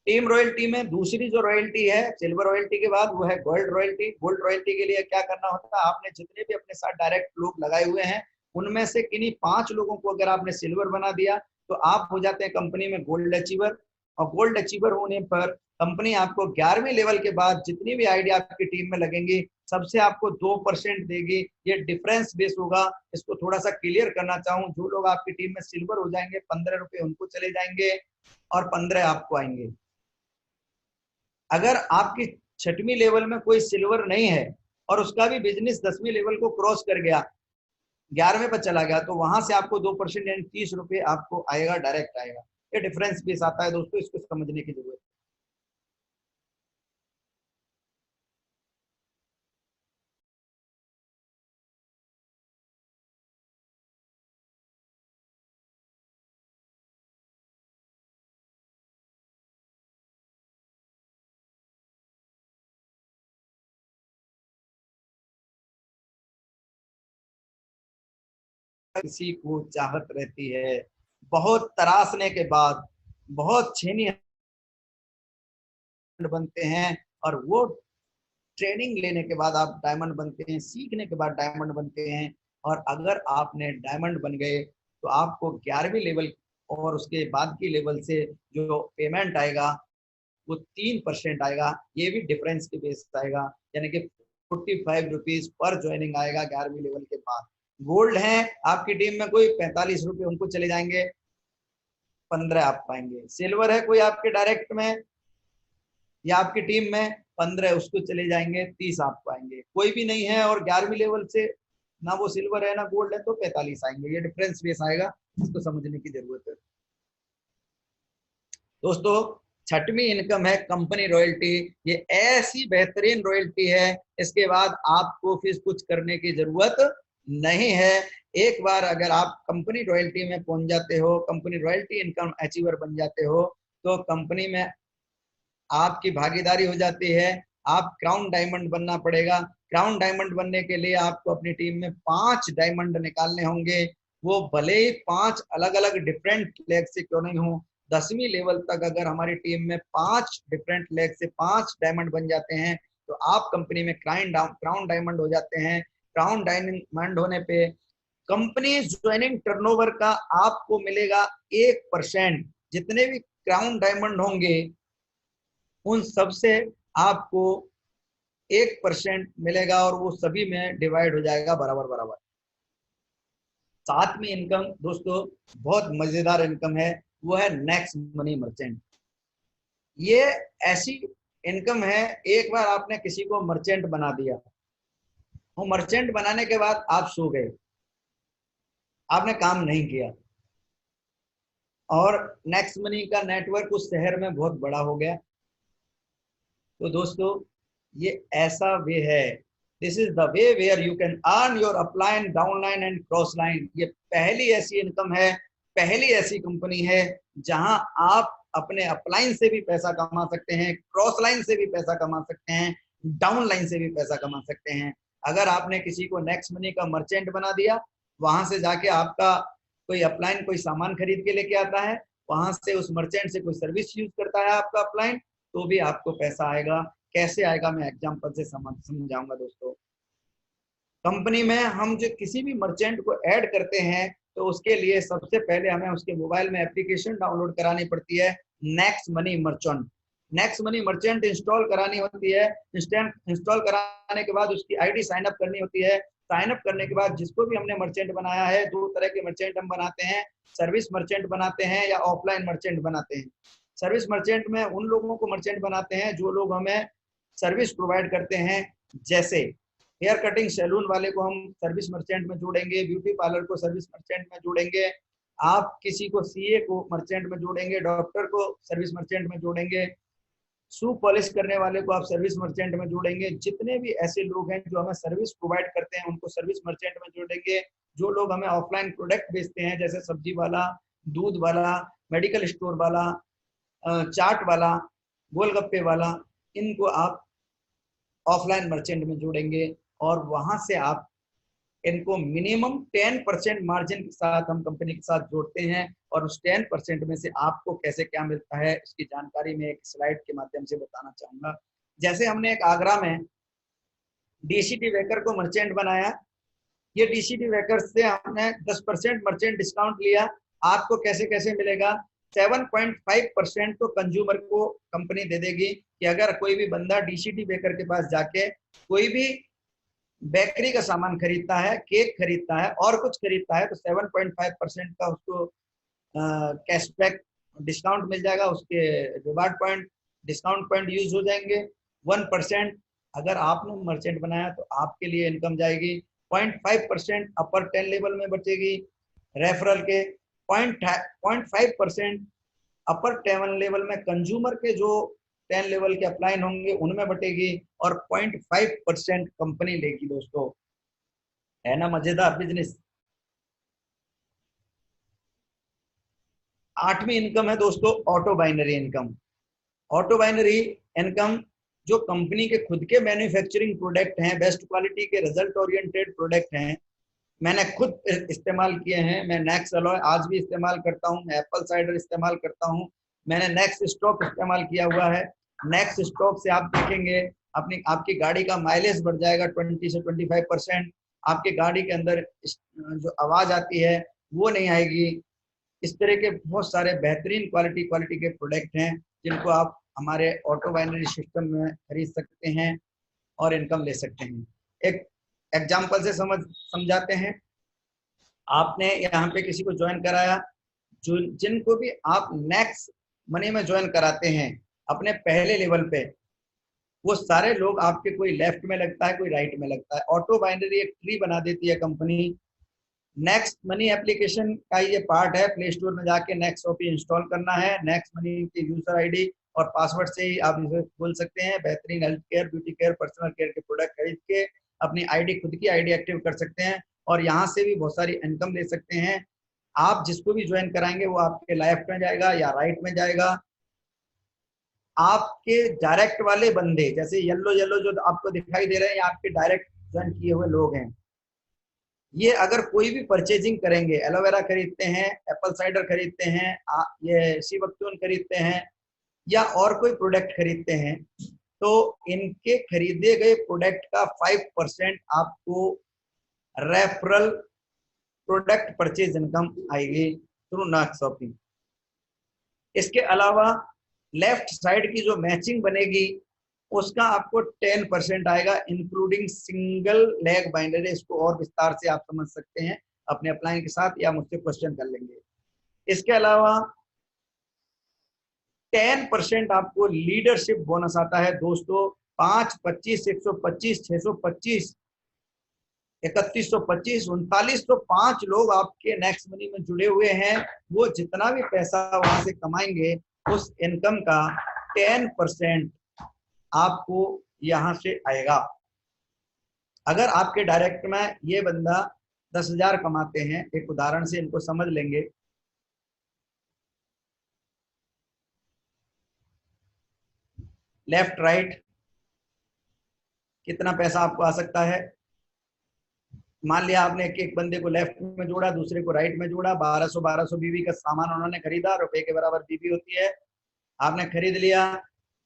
Speaker 1: टीम रॉयल्टी में दूसरी जो रॉयल्टी है सिल्वर रॉयल्टी के बाद, वो है गोल्ड रॉयल्टी। गोल्ड रॉयल्टी के लिए क्या करना होता है? आपने जितने भी अपने साथ डायरेक्ट लोग लगाए हुए हैं, उनमें से किन्हीं 5 लोगों को अगर आपने सिल्वर बना दिया तो आप हो जाते हैं कंपनी में गोल्ड अचीवर। और गोल्ड अचीवर होने पर कंपनी आपको 11वें लेवल के बाद जितनी भी आइडिया आपकी टीम में लगेंगी, सबसे आपको 2% देगी। ये डिफरेंस बेस होगा। इसको थोड़ा सा क्लियर करना चाहूँ, जो लोग आपकी टीम में सिल्वर हो जाएंगे, 15 रुपए उनको चले जाएंगे और 15 आपको आएंगे। अगर आपकी 6वीं लेवल में कोई सिल्वर नहीं है और उसका भी बिजनेस 10वीं लेवल को क्रॉस कर गया, 11वें पर चला गया, तो वहां से आपको 2% यानी 30 रुपए आपको आएगा, डायरेक्ट आएगा। ये डिफरेंस भी आता है दोस्तों, इसको समझने की जरूरत है। किसी को चाहत रहती है, बहुत तरासने के बाद, बहुत छेनी बनते हैं, और वो ट्रेनिंग लेने के बाद आप डायमंड बनते हैं, सीखने के बाद डायमंड बनते हैं। और अगर आपने डायमंड बन गए तो आपको 11वीं लेवल और उसके बाद की लेवल से जो पेमेंट आएगा वो 3% आएगा। ये भी डिफरेंस के बेस आएगा, यानी कि 45 रुपीज पर ज्वाइनिंग आएगा 11वीं लेवल के बाद। गोल्ड है आपकी टीम में कोई, 45 रुपये उनको चले जाएंगे, 15 आप पाएंगे। सिल्वर है कोई आपके डायरेक्ट में या आपकी टीम में, 15 उसको चले जाएंगे, 30 आप पाएंगे। कोई भी नहीं है और 11वीं लेवल से ना वो सिल्वर है ना गोल्ड है, तो 45 आएंगे। ये डिफरेंस बेस आएगा, इसको समझने की जरूरत है दोस्तों। 6वीं इनकम है कंपनी रॉयल्टी। ये ऐसी बेहतरीन रॉयल्टी है, इसके बाद आपको फिर कुछ करने की जरूरत नहीं है। एक बार अगर आप कंपनी रॉयल्टी में पहुंच जाते हो, कंपनी रॉयल्टी इनकम अचीवर बन जाते हो, तो कंपनी में आपकी भागीदारी हो जाती है। आप क्राउन डायमंड बनना पड़ेगा। क्राउन डायमंड बनने के लिए आपको अपनी टीम में 5 डायमंड निकालने होंगे। वो भले ही 5 अलग अलग डिफरेंट लेग से क्यों नहीं हो, 10वीं लेवल तक अगर हमारी टीम में 5 डिफरेंट लेग से 5 डायमंड बन जाते हैं तो आप कंपनी में क्राउन डायमंड हो जाते हैं। क्राउन डायमंड होने पे कंपनी ज्वाइनिंग टर्नओवर का आपको मिलेगा 1%। जितने भी क्राउन डायमंड होंगे उन सब से आपको 1% मिलेगा और वो सभी में डिवाइड हो जाएगा बराबर बराबर। 7वीं इनकम दोस्तों बहुत मजेदार इनकम है, वो है नेक्स्ट मनी मर्चेंट। ये ऐसी इनकम है, एक बार आपने किसी को मर्चेंट बना दिया, वो मर्चेंट बनाने के बाद आप सो गए, आपने काम नहीं किया, और नेक्स्ट मनी का नेटवर्क उस शहर में बहुत बड़ा हो गया। तो दोस्तों ये ऐसा वे है, this is the way where you can earn your upline, downline and cross line. ये पहली ऐसी इनकम है, पहली ऐसी कंपनी है जहां आप अपने अपलाइन से भी पैसा कमा सकते हैं, क्रॉस लाइन से भी पैसा कमा सकते हैं, डाउन लाइन से भी पैसा कमा सकते हैं। अगर आपने किसी को नेक्स्ट मनी का मर्चेंट बना दिया, वहां से जाके आपका कोई अपलाइन कोई सामान खरीद के लेके आता है, वहां से उस मर्चेंट से कोई सर्विस यूज करता है आपका अपलाइन, तो भी आपको पैसा आएगा। कैसे आएगा मैं एग्जांपल से समझाऊंगा दोस्तों। कंपनी में हम जो किसी भी मर्चेंट को ऐड करते हैं तो उसके लिए सबसे पहले हमें उसके मोबाइल में एप्लीकेशन डाउनलोड करानी पड़ती है, next money merchant. Next money merchant install करानी होती है। इंस्टॉल कराने के बाद उसकी आईडी साइन अप करनी होती है। साइन अप करने के बाद जिसको भी हमने मर्चेंट बनाया है, 2 तरह के मर्चेंट हम बनाते हैं, सर्विस मर्चेंट बनाते हैं या ऑफलाइन मर्चेंट बनाते हैं। सर्विस मर्चेंट में उन लोगों को मर्चेंट बनाते हैं जो लोग हमें सर्विस प्रोवाइड करते हैं, जैसे हेयर कटिंग सैलून वाले को हम सर्विस मर्चेंट में जोड़ेंगे, ब्यूटी पार्लर को सर्विस मर्चेंट में जोड़ेंगे, आप किसी को सीए को मर्चेंट में जोड़ेंगे, डॉक्टर को सर्विस मर्चेंट में जोड़ेंगे, शू पॉलिश करने वाले को आप सर्विस मर्चेंट में जोड़ेंगे। जितने भी ऐसे लोग हैं जो हमें सर्विस प्रोवाइड करते हैं उनको सर्विस मर्चेंट में जोड़ेंगे। जो लोग हमें ऑफलाइन प्रोडक्ट बेचते हैं, जैसे सब्जी वाला, दूध वाला, मेडिकल स्टोर वाला, चाट वाला, गोलगप्पे वाला, इनको आप ऑफलाइन मर्चेंट में जोड़ेंगे। और वहां से आप इनको मिनिमम 10% मार्जिन के साथ हम कंपनी के साथ जोड़ते हैं, और उस 10% में से आपको कैसे क्या मिलता है इसकी जानकारी मैं एक स्लाइड के माध्यम से बताना चाहूंगा। जैसे हमने एक आगरा में डीसीटी वेकर को मर्चेंट बनाया, ये डीसीटी वेकर से हमने 10% मर्चेंट डिस्काउंट लिया। आपको कैसे कैसे मिलेगा, 7.5% तो कंज्यूमर को कंपनी दे देगी कि अगर कोई भी बंदा डीसीटी बेकर के पास जाके कोई भी बेकरी का सामान खरीदता है, केक खरीदता है और कुछ खरीदता है, तो 7.5% का उसको कैशबैक डिस्काउंट मिल जाएगा। उसके reward point, discount point use हो जाएंगे। 1%। अगर आपने मर्चेंट बनाया तो आपके लिए इनकम जाएगी 0.5% अपर 10 लेवल में बचेगी रेफरल के, 0.5% अपर 10 लेवल में कंज्यूमर के जो 10 लेवल के अप्लाइन होंगे उनमें बटेगी, और 0.5% कंपनी लेगी। दोस्तों है ना मजेदार बिजनेस। 8वीं इनकम है दोस्तों auto binary income. Auto binary income जो कंपनी के खुद के मैन्युफैक्चरिंग प्रोडक्ट हैं, बेस्ट क्वालिटी के रिजल्ट ओरिएंटेड प्रोडक्ट हैं, मैंने खुद इस्तेमाल किए हैं। मैं नेक्स अलॉय आज भी इस्तेमाल करता हूँ, मैं एप्पल साइडर इस्तेमाल करता हूँ, मैंने नेक्स स्टॉक इस्तेमाल किया हुआ है। नेक्स स्टॉक से आप देखेंगे आपकी गाड़ी का माइलेज बढ़ जाएगा 20 से 25%। आपकी गाड़ी के अंदर जो आवाज आती है वो नहीं आएगी। इस तरह के बहुत सारे बेहतरीन क्वालिटी के प्रोडक्ट हैं जिनको आप हमारे ऑटो बाइनरी सिस्टम में खरीद सकते हैं और इनकम ले सकते हैं। एक एग्जाम्पल से समझाते हैं। आपने यहाँ पे किसी को ज्वाइन कराया, जो जिनको भी आप नेक्स्ट मनी में ज्वाइन कराते हैं अपने पहले लेवल पे, वो सारे लोग आपके कोई लेफ्ट में लगता है, कोई राइट में लगता है। ऑटो बाइनरी एक ट्री बना देती है कंपनी। नेक्स्ट मनी एप्लीकेशन का ये पार्ट है, प्ले स्टोर में जाके नेक्स्ट ओपी इंस्टॉल करना है। नेक्स्ट मनी की यूजर आईडी और पासवर्ड से ही आप इसे खोल सकते हैं। बेहतरीन health care, beauty care, personal care के प्रोडक्ट खरीद के अपनी आईडी, खुद की आईडी एक्टिव कर सकते हैं और यहाँ से भी बहुत सारी इनकम ले सकते हैं। आप जिसको भी ज्वाइन कराएंगे वो आपके लेफ्ट में जाएगा या राइट में जाएगा। आपके डायरेक्ट वाले बंदे जैसे येलो येलो जो आपको दिखाई दे रहे हैं, ये आपके डायरेक्ट ज्वाइन किए हुए लोग हैं। ये अगर कोई भी परचेजिंग करेंगे, एलोवेरा खरीदते हैं, एप्पल साइडर खरीदते हैं, ये शिवक्तून खरीदते हैं या और कोई प्रोडक्ट खरीदते हैं, तो इनके खरीदे गए प्रोडक्ट का 5% आपको रेफरल प्रोडक्ट परचेज इनकम आएगी थ्रू नाक्स शॉपिंग। इसके अलावा लेफ्ट साइड की जो मैचिंग बनेगी उसका आपको 10% आएगा, इंक्लूडिंग सिंगल लेग बाइंडरी। इसको और विस्तार से आप समझ सकते हैं अपने अपलाइन के साथ या मुझसे क्वेश्चन कर लेंगे। इसके अलावा 10% आपको लीडरशिप बोनस आता है दोस्तों। 5, 25, 125, 625, 3125, 3905 लोग आपके नेक्स्ट मनी में जुड़े हुए हैं। वो जितना भी पैसा वहां से कमाएंगे उस इनकम का 10% आपको यहां से आएगा। अगर आपके डायरेक्ट में ये बंदा 10,000 कमाते हैं, एक उदाहरण से इनको समझ लेंगे। लेफ्ट राइट कितना पैसा आपको आ सकता है। मान लिया आपने एक बंदे को लेफ्ट में जोड़ा, दूसरे को राइट में जोड़ा, 1200 बीवी का सामान उन्होंने खरीदा, रुपए के बराबर बीवी होती है, आपने खरीद लिया।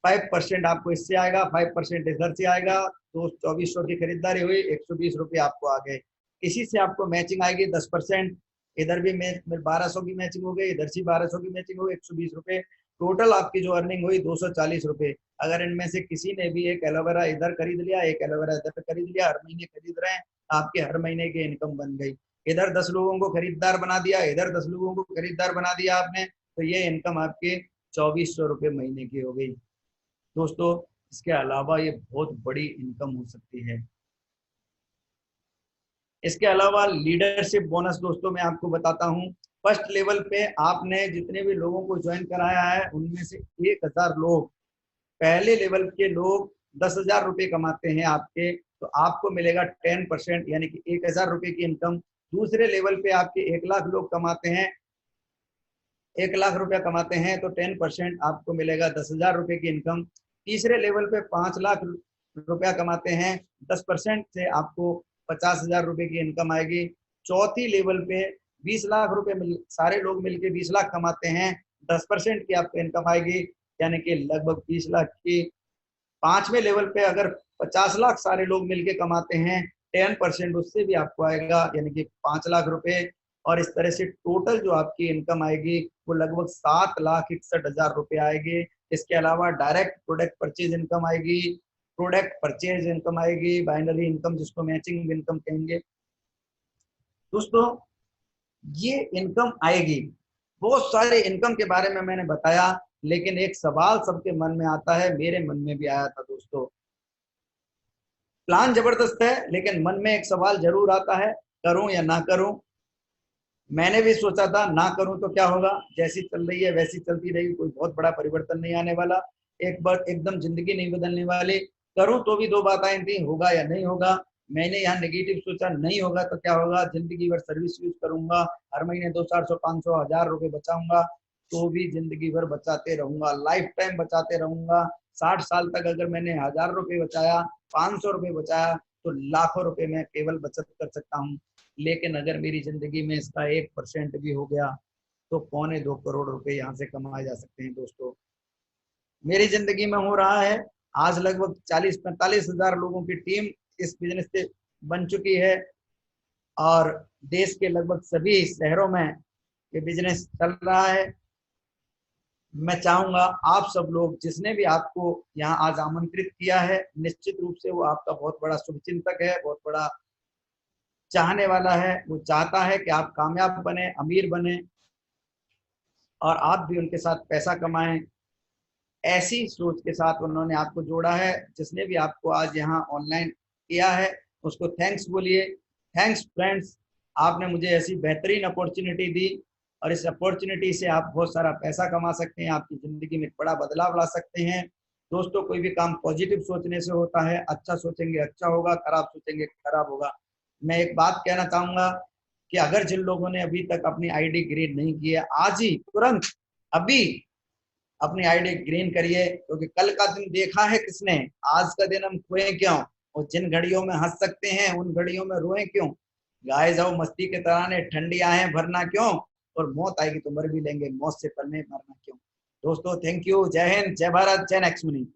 Speaker 1: 5% आपको इससे आएगा, 5% इधर से आएगा, तो 2400 की खरीदारी हुई, 120 रुपये आपको आ गए। इसी से आपको मैचिंग आएगी 10%। इधर भी 1200 की मैचिंग हो गई, इधर से 1200 की मैचिंग हो गई, 120 रुपये। टोटल आपकी जो अर्निंग हुई 240 रुपये। अगर इनमें से किसी ने भी एक एलोवेरा इधर खरीद लिया, एक एलोवेरा इधर खरीद लिया, हर महीने खरीद रहे हैं, आपके हर महीने की इनकम बन गई। इधर 10 लोगों को खरीदार बना दिया, इधर 10 लोगों को खरीदार बना दिया आपने, तो ये इनकम आपके 2400 रुपये महीने की हो गई। दोस्तों इसके अलावा ये बहुत बड़ी इनकम हो सकती है। इसके अलावा लीडरशिप बोनस दोस्तों मैं आपको बताता हूँ। फर्स्ट लेवल पे आपने जितने भी लोगों को ज्वाइन कराया है उनमें से 1000 लोग, पहले लेवल के लोग 10,000 रुपये कमाते हैं आपके, तो आपको मिलेगा 10% यानी कि 1000 रुपये की इनकम। दूसरे लेवल पे आपके 1 लाख लोग कमाते हैं, 1 लाख रुपया कमाते हैं, तो 10% आपको मिलेगा 10,000 रुपये की इनकम। तीसरे लेवल पे 5 लाख रुपया कमाते हैं, 10% से आपको 50,000 रुपये की इनकम आएगी। चौथी लेवल पे 20 लाख रुपए सारे लोग मिलके 20 लाख कमाते हैं, 10% की आपको इनकम आएगी, यानी कि लगभग 20 लाख की। पांचवें लेवल पे अगर 50 लाख सारे लोग मिलके कमाते हैं, 10% उससे भी आपको आएगा, यानी कि 5 लाख रुपए। और इस तरह से टोटल जो आपकी इनकम आएगी वो लगभग 7,61,000 रुपये आएगी। इसके अलावा डायरेक्ट प्रोडक्ट परचेज इनकम आएगी, प्रोडक्ट परचेज इनकम आएगी, बाइनरी इनकम जिसको मैचिंग इनकम कहेंगे। दोस्तों ये इनकम आएगी। बहुत सारे इनकम के बारे में मैंने बताया, लेकिन एक सवाल सबके मन में आता है, मेरे मन में भी आया था दोस्तों। प्लान जबरदस्त है, लेकिन मन में एक सवाल जरूर आता है, करूं या ना करूं। मैंने भी सोचा था ना करूं तो क्या होगा, जैसी चल रही है वैसी चलती रहेगी, कोई बहुत बड़ा परिवर्तन नहीं आने वाला, एक बार एकदम जिंदगी नहीं बदलने वाली। करूं तो भी दो बातें थी, होगा या नहीं होगा। मैंने यहाँ नेगेटिव सोचा, नहीं होगा तो क्या होगा, जिंदगी भर सर्विस यूज करूंगा, हर महीने 200, 400, 500, 1000 रुपए बचाऊंगा, तो भी जिंदगी भर बचाते रहूंगा, लाइफ टाइम बचाते रहूंगा। 60 साल तक अगर मैंने 1000 रुपये बचाया, 500 रुपये बचाया, तो लाखों रुपए मैं केवल बचत कर सकता हूँ। लेकिन अगर मेरी जिंदगी में इसका 1% भी हो गया, तो 2.25 करोड़ रुपए यहाँ से कमाए जा सकते हैं दोस्तों। मेरी जिंदगी में हो रहा है। आज लगभग 40-45 हजार लोगों की टीम इस बिजनेस से बन चुकी है, और देश के लगभग सभी शहरों में ये बिजनेस चल रहा है। मैं चाहूंगा आप सब लोग, जिसने भी आपको यहाँ आज आमंत्रित किया है, निश्चित रूप से वो आपका बहुत बड़ा शुभचिंतक है, बहुत बड़ा चाहने वाला है। वो चाहता है कि आप कामयाब बने, अमीर बने, और आप भी उनके साथ पैसा कमाएं। ऐसी सोच के साथ उन्होंने आपको जोड़ा है। जिसने भी आपको आज यहाँ ऑनलाइन किया है, उसको थैंक्स बोलिए। थैंक्स फ्रेंड्स, आपने मुझे ऐसी बेहतरीन अपॉर्चुनिटी दी, और इस अपॉर्चुनिटी से आप बहुत सारा पैसा कमा सकते हैं, आपकी जिंदगी में एक बड़ा बदलाव ला सकते हैं। दोस्तों, कोई भी काम पॉजिटिव सोचने से होता है। अच्छा सोचेंगे अच्छा होगा, खराब सोचेंगे खराब होगा। मैं एक बात कहना चाहूंगा कि अगर जिन लोगों ने अभी तक अपनी आईडी ग्रीन नहीं की है, आज ही तुरंत अभी अपनी आईडी ग्रीन करिए, क्योंकि कल का दिन देखा है किसने, आज का दिन हम खोए क्यों। और जिन घड़ियों में हंस सकते हैं, उन घड़ियों में रोए क्यों। गाए जाओ मस्ती के तराने, ठंडी आहें भरना क्यों, और मौत आएगी तो मर भी लेंगे, मौत से पहले मरना क्यों। दोस्तों, थैंक यू। जय हिंद, जय भारत, जय नेक्स्ट मनी।